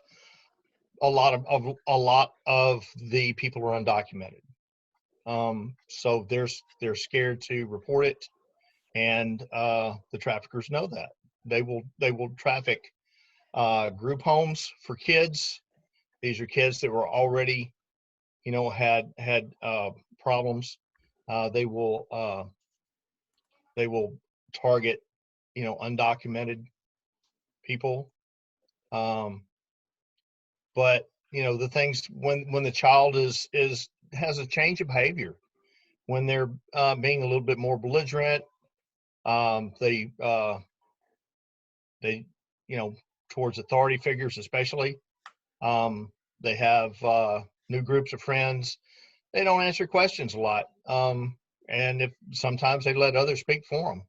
a lot of the people are undocumented. So they're scared to report it, and the traffickers know that they will traffic group homes for kids. These are kids that were already, had problems. They will target, undocumented people. But the things when the child has a change of behavior, when they're being a little bit more belligerent, they towards authority figures especially. They have new groups of friends. They don't answer questions a lot, and if sometimes they let others speak for them.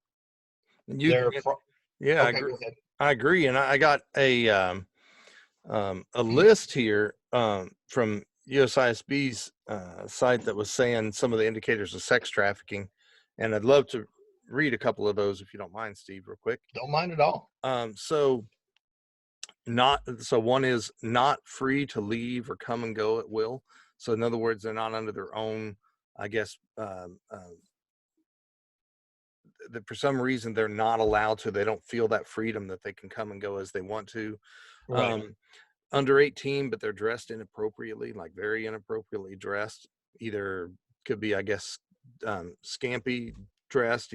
Yeah, okay, go ahead. I agree, and I got a list here from USISB's site that was saying some of the indicators of sex trafficking, and I'd love to read a couple of those if you don't mind, Steve, real quick. Don't mind at all. So one is not free to leave or come and go at will. So in other words, they're not under their own, I guess, that for some reason they're not allowed to. They don't feel that freedom that they can come and go as they want to. Right. Under 18, but they're dressed inappropriately, like very inappropriately dressed. Either could be, I guess, scampy dressed,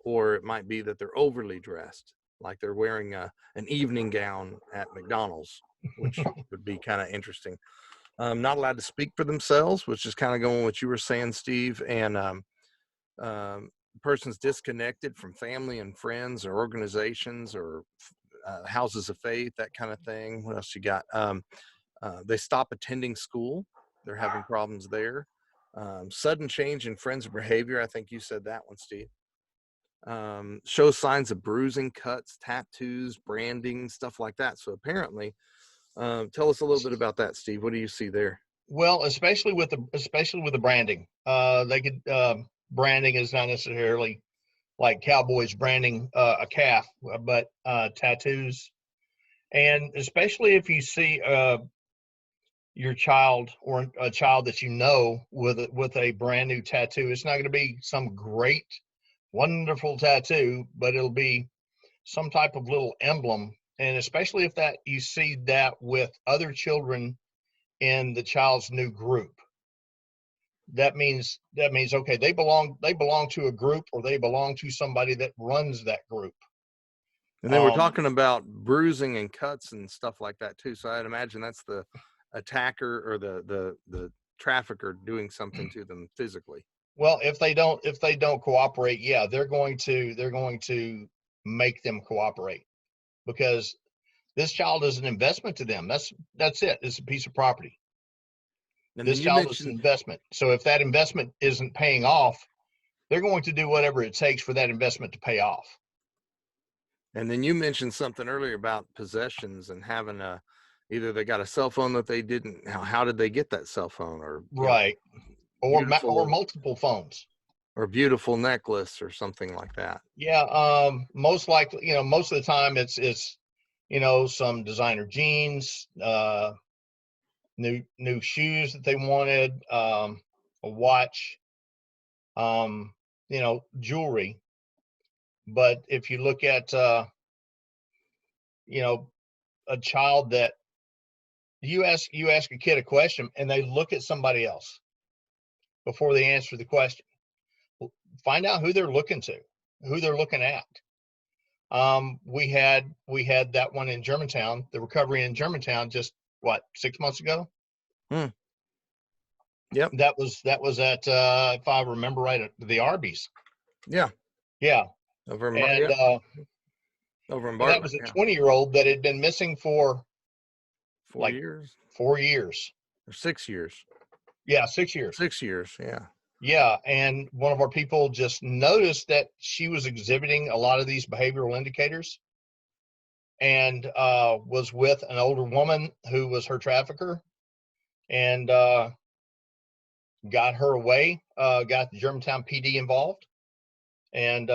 or it might be that they're overly dressed, like they're wearing an evening gown at McDonald's, which would be kind of interesting. Not allowed to speak for themselves, which is kind of going what you were saying, Steve. And person's disconnected from family and friends or organizations or houses of faith, that kind of thing. What else you got? They stop attending school. They're having problems there. Sudden change in friends' behavior. I think you said that one, Steve. Show signs of bruising, cuts, tattoos, branding, stuff like that. So apparently, tell us a little bit about that, Steve. What do you see there? Well, especially with the branding, branding is not necessarily like cowboys branding a calf, but tattoos, and especially if you see your child or a child that with a brand new tattoo, it's not going to be some great, wonderful tattoo, but it'll be some type of little emblem, and especially if that you see that with other children in the child's new group, that means okay, they belong to a group, or they belong to somebody that runs that group. And they were talking about bruising and cuts and stuff like that too. So I'd imagine that's the attacker or the trafficker doing something to them physically. Well, if they don't cooperate, yeah, they're going to make them cooperate, because this child is an investment to them. That's it. It's a piece of property. And this child is an investment. So if that investment isn't paying off, they're going to do whatever it takes for that investment to pay off. And then you mentioned something earlier about possessions and having either they got a cell phone that they didn't. How did they get that cell phone? Or right, or multiple phones, or beautiful necklace or something like that. Yeah, most likely, most of the time it's some designer jeans, new shoes that they wanted, a watch, jewelry. But if you look at a child that you ask a kid a question and they look at somebody else before they answer the question, find out who they're looking to, who they're looking at. We had that one in Germantown, the recovery in Germantown, just 6 months ago. Yep. That was at if I remember right, at the Arby's. Yeah. Over in Bartlett. That was a 20-year-old that had been missing for 4 years. 4 years. Or 6 years. Yeah, 6 years. 6 years. Yeah. Yeah, and one of our people just noticed that she was exhibiting a lot of these behavioral indicators, and was with an older woman who was her trafficker, and got her away. Got the Germantown PD involved, and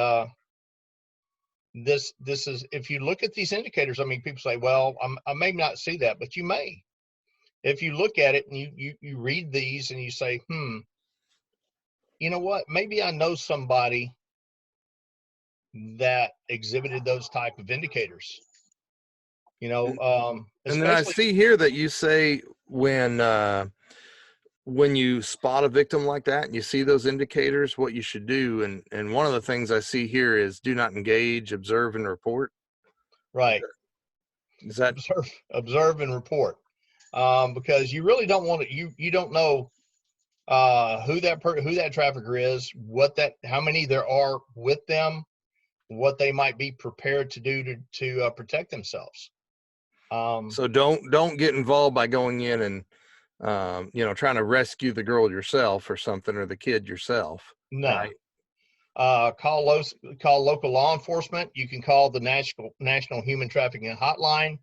this is, if you look at these indicators, I mean, people say, well, I may not see that, but you may. If you look at it and you read these and you say, you know what, maybe I know somebody that exhibited those type of indicators, you know, And then I especially, see here that you say when you spot a victim like that and you see those indicators, what you should do. And one of the things I see here is do not engage, observe, and report. right, Is that observe and report, because you really don't want to, you don't know who that trafficker is, how many there are with them, what they might be prepared to do to protect themselves. so? Don't get involved by going in and trying to rescue the girl yourself or something, or the kid yourself. No. Right. Call local law enforcement. You can call the National Human Trafficking Hotline.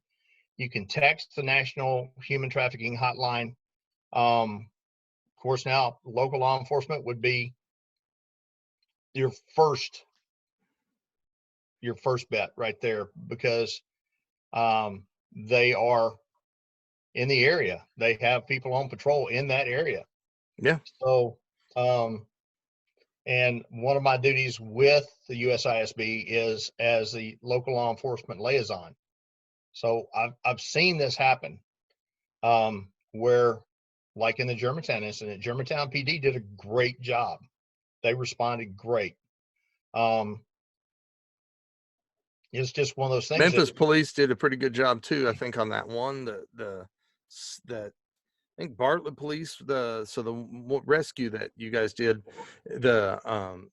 You can text the National Human Trafficking Hotline. Of course, now local law enforcement would be your first bet right there, because they are in the area. They have people on patrol in that area. Yeah. So, and one of my duties with the USISB is as the local law enforcement liaison. So I've seen this happen, where, like in the Germantown incident, Germantown PD did a great job. They responded great. It's just one of those things. Memphis police did a pretty good job too, I think, on that one. I think Bartlett police, the rescue that you guys did, the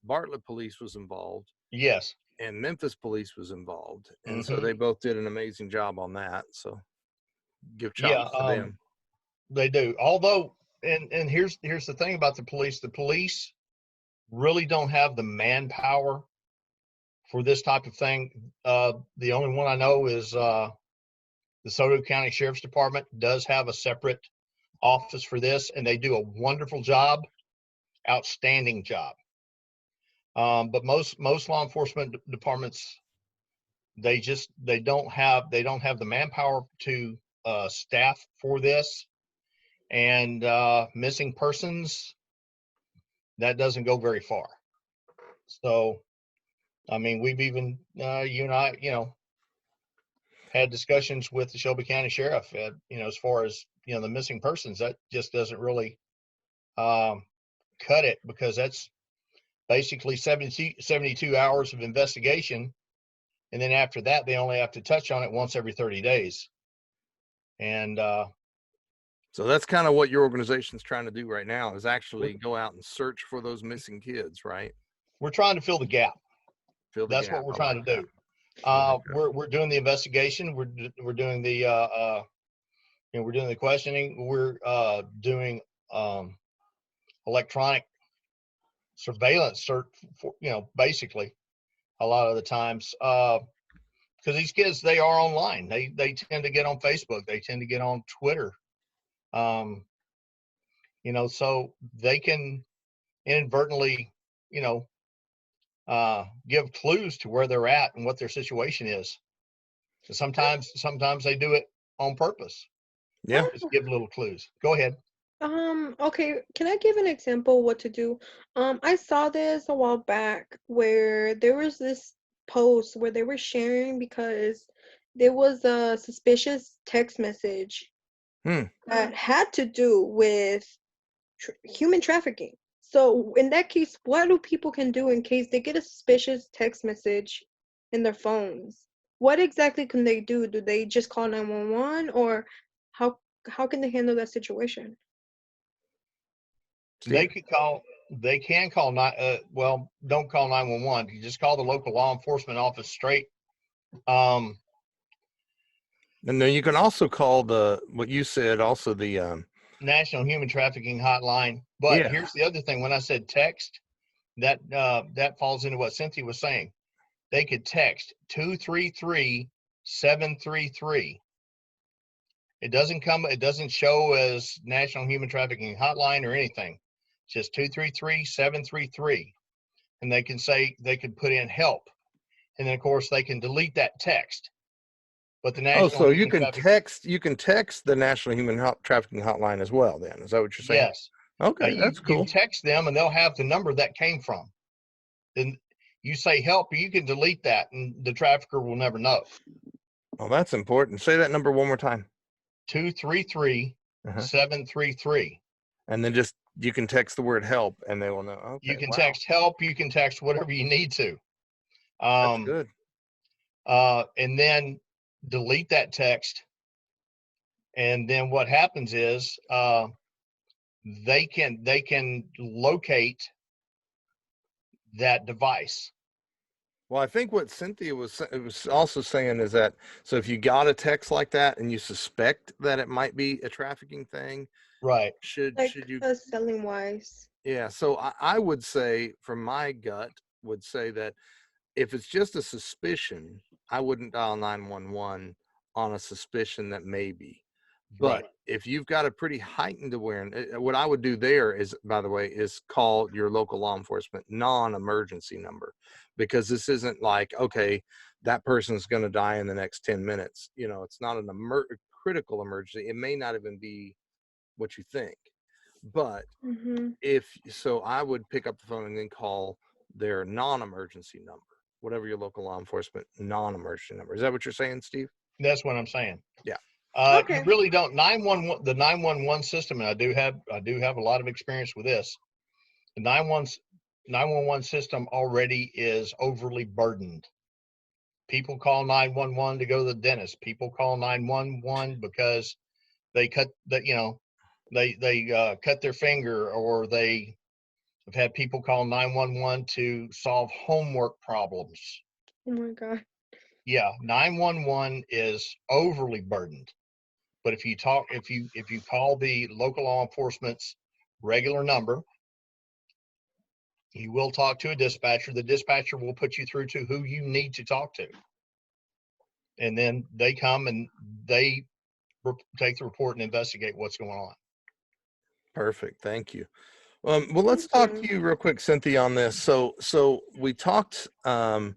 Bartlett police was involved. Yes. And Memphis police was involved, and so Mhm. they both did an amazing job on that. So give chops Yeah, to them. they do. Although, and here's the thing about the police. The police really don't have the manpower for this type of thing. The only one I know is the Soto County Sheriff's Department does have a separate office for this, and they do a wonderful job, outstanding job. But most law enforcement departments, they don't have the manpower to staff for this, and missing persons, that doesn't go very far. So, I mean, we've even you and I, had discussions with the Shelby County Sheriff, as far as the missing persons, that just doesn't really cut it, because that's basically 72 hours of investigation, and then after that they only have to touch on it once every 30 days. And so that's kind of what your organization's trying to do right now, is actually go out and search for those missing kids, right? we're trying to fill the gap. That's what we're I trying like to that. do. We're doing the investigation. We're doing the we're doing the questioning. We're doing electronic surveillance search for, basically a lot of the times, because these kids, they are online. They tend to get on Facebook. They tend to get on Twitter. So they can inadvertently, give clues to where they're at and what their situation is. So sometimes they do it on purpose. Yeah. Just give little clues. Go ahead. Okay, can I give an example what to do? I saw this a while back where there was this post where they were sharing because there was a suspicious text message that had to do with human trafficking. So in that case, what do people can do in case they get a suspicious text message in their phones? What exactly can they do? Do they just call 911, or how can they handle that situation? They can call. They can call well, don't call 911. You just call the local law enforcement office straight. And then you can also call what you said, also the National Human Trafficking Hotline. But Yeah. here's the other thing. When I said text, that falls into what Cynthia was saying. They could text 233-733. It doesn't show as National Human Trafficking Hotline or anything. It's just 233-733. And they could put in help. And then of course they can delete that text. But the Oh, National so Human you can text the National Human Trafficking Hotline as well. Then is that what you're saying? Yes. Okay, You that's cool. text them and they'll have the number that came from. Then you say help, you can delete that, and the trafficker will never know. Oh, that's important. Say that number one more time. 233-733. And then just you can text the word help, and they will know. Okay, You can wow. text help. You can text whatever you need to. That's good. And then delete that text. And then what happens is they can locate that device. Well, I think what Cynthia was also saying is that, so if you got a text like that and you suspect that it might be a trafficking thing, right? Should you? Selling wise. Yeah. So I would say, from my gut, would say that if it's just a suspicion, I wouldn't dial 911 on a suspicion that maybe. But Right. if you've got a pretty heightened awareness, what I would do there is, by the way, is call your local law enforcement non-emergency number, because this isn't like, okay, that person's going to die in the next 10 minutes. You know, it's not an critical emergency. It may not even be what you think. But if so, I would pick up the phone and then call their non-emergency number, whatever your local law enforcement non-emergency number. Is that what you're saying, Steve? That's what I'm saying. Yeah. You really don't. 911, the 911 system, and I do have a lot of experience with this. The 911 system already is overly burdened. People call 911 to go to the dentist. People call 911 because they cut cut their finger, or they have had people call 911 to solve homework problems. Oh my God. Yeah, 911 is overly burdened. But if you call the local law enforcement's regular number, you will talk to a dispatcher. The dispatcher will put you through to who you need to talk to. And then they come and they take the report and investigate what's going on. Perfect. Thank you. Well, let's talk to you real quick, Cynthia, on this. So we talked about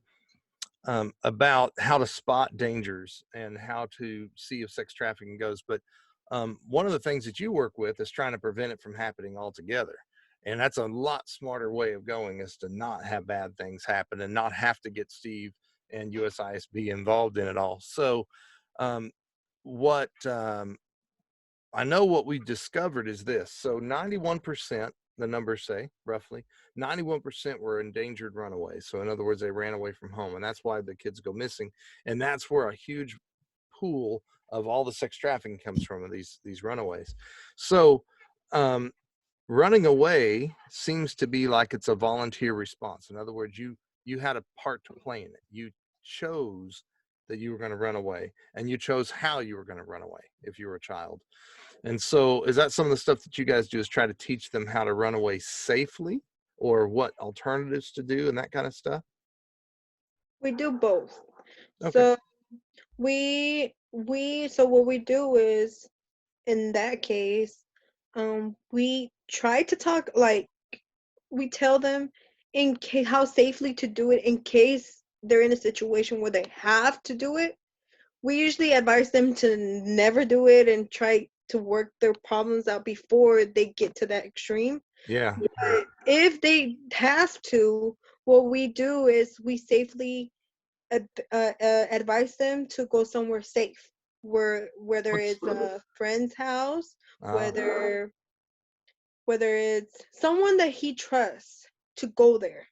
how to spot dangers and how to see if sex trafficking goes. But one of the things that you work with is trying to prevent it from happening altogether. And that's a lot smarter way of going, is to not have bad things happen and not have to get Steve and USISB involved in it all. So I know what we discovered is this. So 91%, the numbers say, roughly, 91% were endangered runaways. So in other words, they ran away from home, and that's why the kids go missing. And that's where a huge pool of all the sex trafficking comes from, these runaways. So running away seems to be like it's a volunteer response. In other words, you had a part to play in it. You chose that you were going to run away, and you chose how you were going to run away if you were a child. And so is that some of the stuff that you guys do, is try to teach them how to run away safely, or what alternatives to do and that kind of stuff? We do both. Okay. So so what we do is, in that case, we try to talk, like, we tell them in case how safely to do it in case they're in a situation where they have to do it. We usually advise them to never do it and try to work their problems out before they get to that extreme. Yeah. But if they have to, what we do is we safely advise them to go somewhere safe, whether it's a friend's house, whether it's someone that he trusts, to go there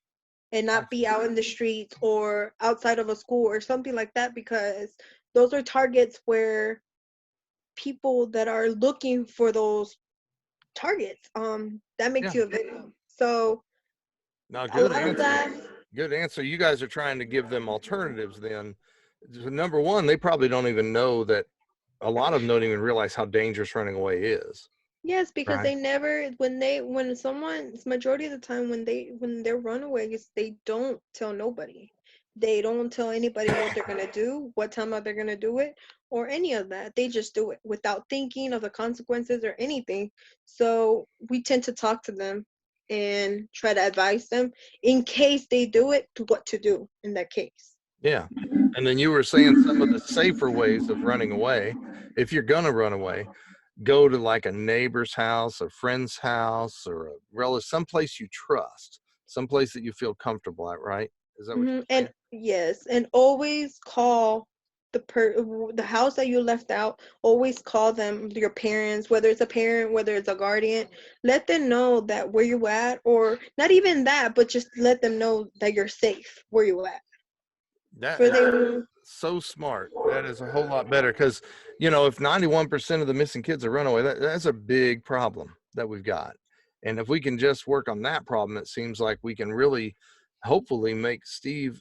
and not be out in the streets or outside of a school or something like that, because those are targets where people that are looking for those targets, that makes you a victim. So now, a lot of that. Good answer. You guys are trying to give them alternatives then. Number one, they probably don't even know that, a lot of them don't even realize how dangerous running away is. Yes, because right? they never when someone's majority of the time when they're runaways, they don't tell nobody. They don't tell anybody what they're gonna do, what time are they gonna do it, or any of that. They just do it without thinking of the consequences or anything. So we tend to talk to them and try to advise them in case they do it, to what to do in that case. Yeah. And then you were saying some of the safer ways of running away. If you're gonna run away, go to like a neighbor's house, a friend's house, or a relative, someplace you trust, someplace that you feel comfortable at, right? Is that what you're And saying? yes, and always call the house that you left out. Always call them, your parents, whether it's a parent, whether it's a guardian. Let them know that where you at, or not even that, but just let them know that you're safe where you at. For That is they so smart. That is a whole lot better because, you know, if 91% of the missing kids are runaway, that's a big problem that we've got. And if we can just work on that problem, it seems like we can really, hopefully, make Steve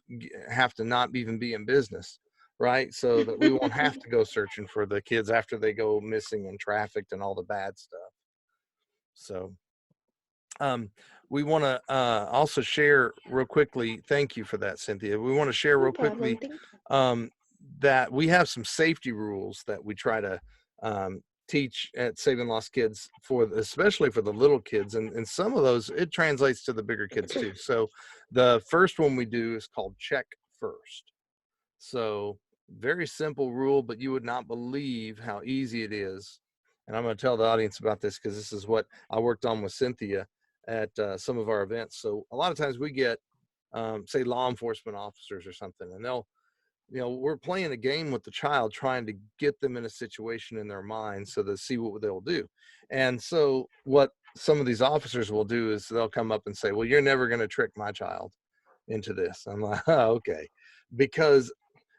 have to not even be in business, right? So that we won't have to go searching for the kids after they go missing and trafficked and all the bad stuff. So, um, we want to also share real quickly. Thank you for that, Cynthia. We want to share no real problem. quickly Thank um, that we have some safety rules that we try to teach at Saving Lost Kids, especially for the little kids, and some of those it translates to the bigger kids too. So the first one we do is called check first. So very simple rule, but you would not believe how easy it is. And I'm going to tell the audience about this because this is what I worked on with Cynthia at some of our events. So a lot of times we get, say, law enforcement officers or something, and they'll, you know, we're playing a game with the child, trying to get them in a situation in their mind so to see what they'll do. And so what some of these officers will do is they'll come up and say, well, you're never going to trick my child into this. I'm like, oh, okay. Because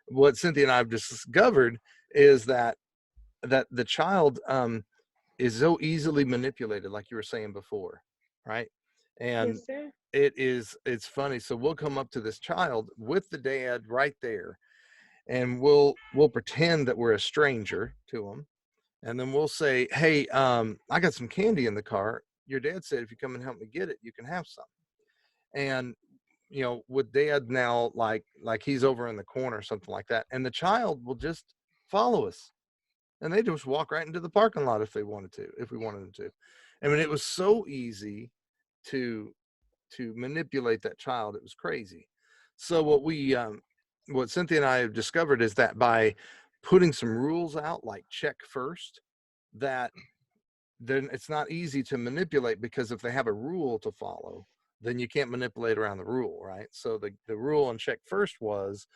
what Cynthia and I have discovered is that the child is so easily manipulated, like you were saying before, right? And Yes, sir. it's funny. So we'll come up to this child with the dad right there, and we'll pretend that we're a stranger to him, and then we'll say, hey, I got some candy in the car. Your dad said if you come and help me get it, you can have some. And you know, with dad now, like he's over in the corner or something like that, and the child will just follow us, and they just walk right into the parking lot if they wanted to, if we wanted them to. I mean, it was so easy to manipulate that child. It was crazy. So what Cynthia and I have discovered is that by putting some rules out, like check first, that then it's not easy to manipulate, because if they have a rule to follow, then you can't manipulate around the rule, right? So the rule on check first was,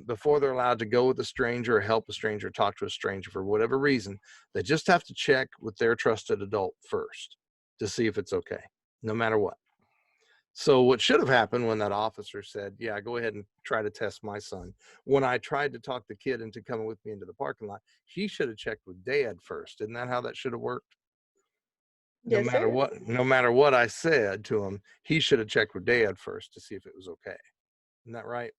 before they're allowed to go with a stranger or help a stranger, talk to a stranger for whatever reason, they just have to check with their trusted adult first to see if it's okay, no matter what. So what should have happened when that officer said, yeah, go ahead and try to test my son, when I tried to talk the kid into coming with me into the parking lot, he should have checked with dad first. Isn't that how that should have worked? Yes, sir. No matter what I said to him, he should have checked with dad first to see if it was okay. Isn't that right?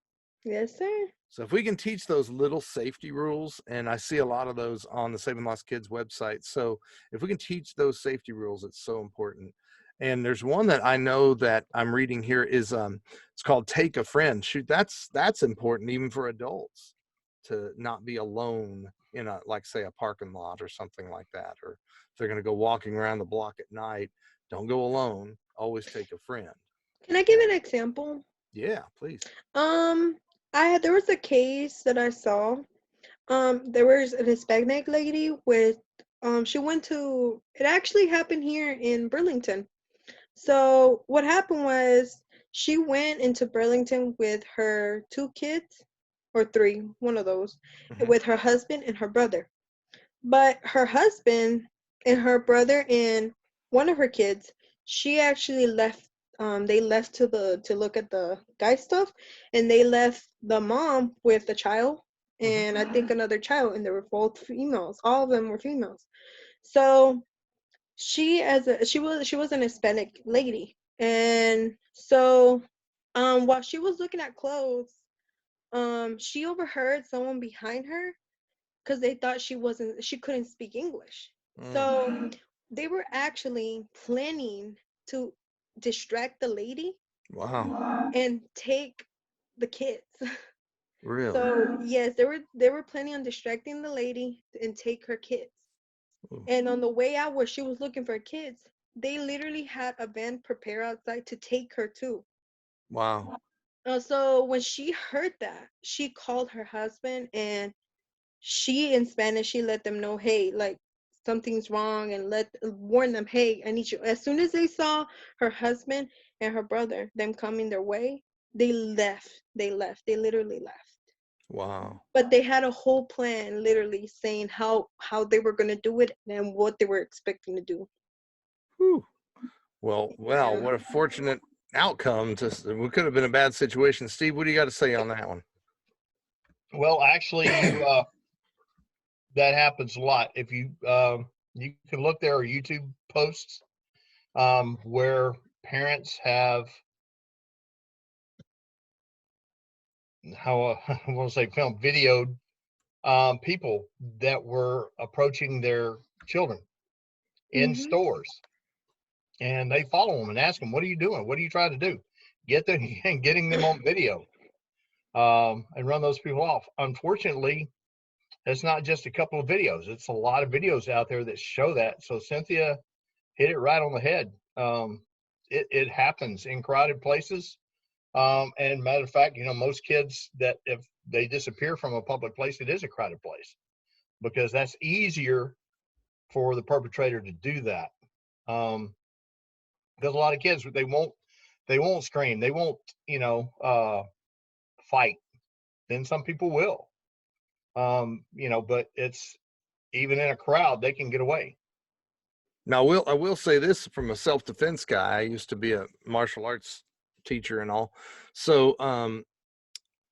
Yes, sir. So if we can teach those little safety rules, and I see a lot of those on the Saving Lost Kids website. So if we can teach those safety rules, it's so important. And there's one that I know that I'm reading here is it's called Take a Friend. Shoot, that's important even for adults, to not be alone in a, like, say, a parking lot or something like that. Or if they're going to go walking around the block at night, don't go alone. Always take a friend. Can I give an example? Yeah, please. Um, there was a case that I saw. There was an Hispanic lady with she went to it actually happened here in Burlington. So what happened was she went into Burlington with her two kids or three, one of those, Hmm. with her husband and her brother. But her husband and her brother and one of her kids, she actually left. They left to look at the guy stuff, and they left the mom with the child, Hmm. and I think another child, and they were both females. All of them were females. So she was an Hispanic lady, and so while she was looking at clothes, she overheard someone behind her because they thought she couldn't speak English. Mm. So they were actually planning to distract the lady Wow. and take the kids. Really? So yes, they were planning on distracting the lady and take her kids. Ooh, And on the way out where she was looking for her kids, they literally had a van prepare outside to take her too. wow. So when she heard that, she called her husband, and she in Spanish she let them know, hey, like something's wrong, and let warn them, hey, I need you. As soon as they saw her husband and her brother them coming their way, they left. They literally left. Wow. But they had a whole plan, literally saying how they were gonna do it and what they were expecting to do. Whew. Well, Yeah. what a fortunate outcome. We could have been a bad situation. Steve, what do you got to say on that one? Well, actually, you that happens a lot. If you can look, there are YouTube posts where parents have, how I want to say, film videoed people that were approaching their children in Mhm. stores, and they follow them and ask them, "What are you doing? What are you trying to do?" Get them and getting them on video, and run those people off. Unfortunately, it's not just a couple of videos; it's a lot of videos out there that show that. So Cynthia hit it right on the head. It happens in crowded places. And matter of fact, most kids that if they disappear from a public place, it is a crowded place because that's easier for the perpetrator to do that. Because a lot of kids, they won't scream, they won't, fight. Then some people will, but it's, even in a crowd, they can get away. Now, I will say this from a self-defense guy. I used to be a martial arts teacher and all. So,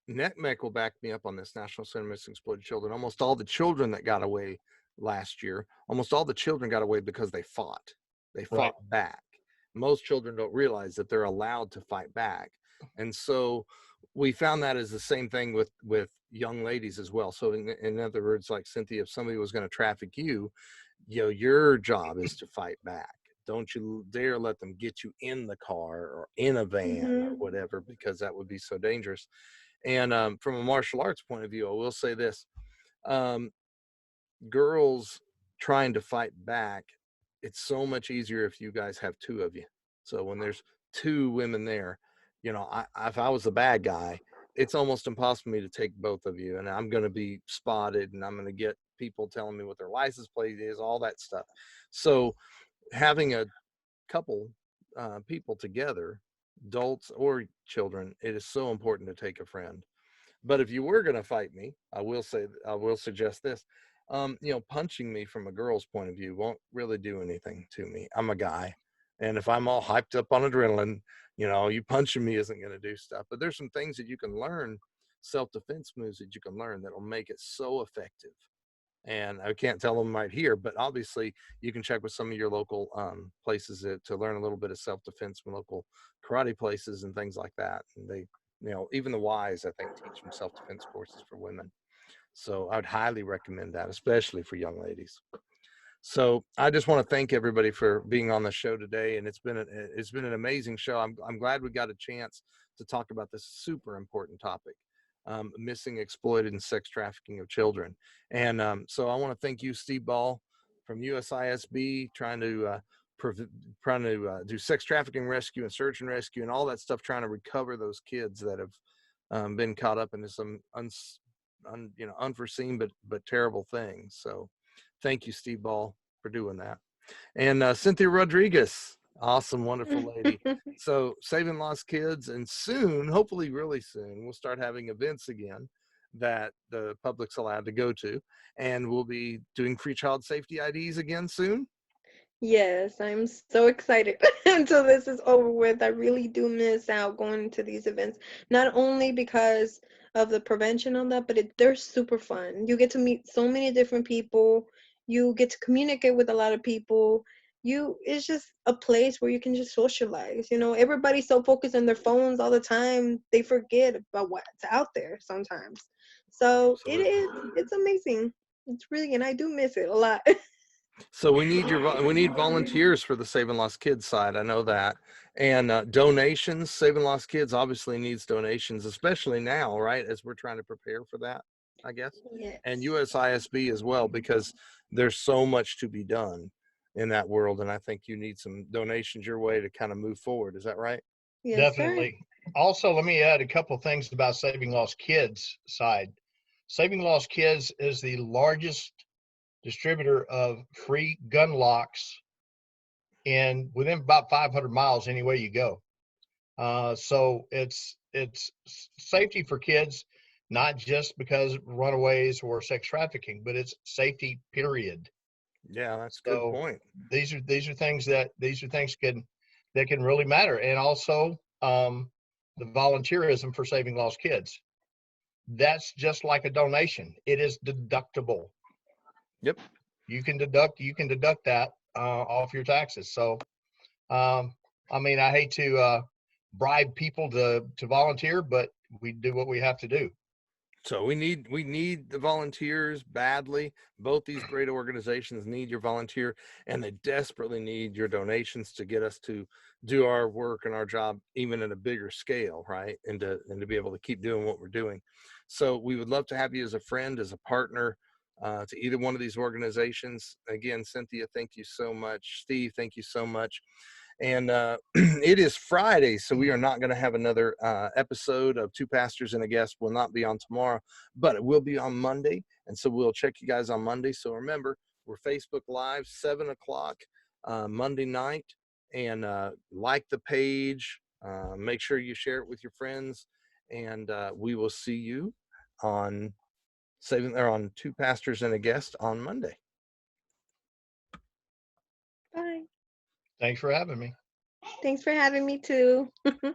NetMec will back me up on this. National Center of Missing Exploited Children. Almost all the children that got away last year, almost all the children got away because they fought. They Right. fought back. Most children don't realize that they're allowed to fight back, and so we found that is the same thing with young ladies as well. So, in other words, like Cynthia, if somebody was going to traffic you, your job is to fight back. Don't you dare let them get you in the car or in a van or Mhm. whatever, because that would be so dangerous. And from a martial arts point of view, I will say this: um, girls trying to fight back, it's so much easier if you guys have two of you. So when there's two women there, if I was the bad guy, it's almost impossible for me to take both of you, and I'm going to be spotted, and I'm going to get people telling me what their license plate is, all that stuff. So having a couple people together, adults or children, it is so important to take a friend. But if you were going to fight me, I will suggest this. Punching me from a girl's point of view won't really do anything to me. I'm a guy. And if I'm all hyped up on adrenaline, you punching me isn't going to do stuff. But there's some things that you can learn, self-defense moves that you can learn that'll make it so effective. And I can't tell them right here, but obviously you can check with some of your local places to learn a little bit of self-defense from local karate places and things like that. And they, even the Y's, I think, teach some self-defense courses for women. So I'd highly recommend that, especially for young ladies. So I just want to thank everybody for being on the show today, and it's been an amazing show. I'm glad we got a chance to talk about this super important topic, missing, exploited, and sex trafficking of children. And so I want to thank you, Steve Ball, from USISB, trying to do sex trafficking rescue and search and rescue and all that stuff, trying to recover those kids that have been caught up into some unforeseen but terrible things. So thank you, Steve Ball, for doing that. And Cynthia Rodriguez, awesome, wonderful lady. So Saving Lost Kids, and soon, hopefully really soon, we'll start having events again that the public's allowed to go to. And we'll be doing free child safety IDs again soon. Yes, I'm so excited until this is over with. I really do miss out going to these events, not only because of the prevention on that, but they're super fun. You get to meet so many different people. You get to communicate with a lot of people. It's just a place where you can just socialize. Everybody's so focused on their phones all the time, they forget about what's out there sometimes. So Absolutely. it's amazing. It's really, and I do miss it a lot. So we need volunteers for the Saving Lost Kids side. I know that. And donations. Saving Lost Kids obviously needs donations, especially now, right? As we're trying to prepare for that, I guess. Yes. And USISB as well, because there's so much to be done in that world. And I think you need some donations your way to kind of move forward. Is that right? Yes, Definitely. Also, let me add a couple of things about Saving Lost Kids side. Saving Lost Kids is the largest distributor of free gun locks within about 500 miles anywhere you go. So it's safety for kids, not just because of runaways or sex trafficking, but it's safety, period. Yeah, that's a So good point. these are things that can really matter. And also the volunteerism for Saving Lost Kids. That's just like a donation. It is deductible. Yep. You can deduct that off your taxes. So I mean, I hate to bribe people to volunteer, but we do what we have to do. So we need the volunteers badly. Both these great organizations need your volunteer, and they desperately need your donations to get us to do our work and our job even at a bigger scale, right? And to be able to keep doing what we're doing. So we would love to have you as a friend, as a partner to either one of these organizations. Again, Cynthia, thank you so much. Steve, thank you so much. And it is Friday, so we are not going to have another episode of Two Pastors and a Guest. Will not be on tomorrow, but it will be on Monday. And so we'll check you guys on Monday. So remember, we're Facebook Live, 7 o'clock Monday night. And like the page. Make sure you share it with your friends. And we will see you on Two Pastors and a Guest on Monday. Bye. Thanks for having me. Thanks for having me too. It's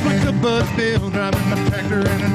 my cupboard bill driving my tractor in a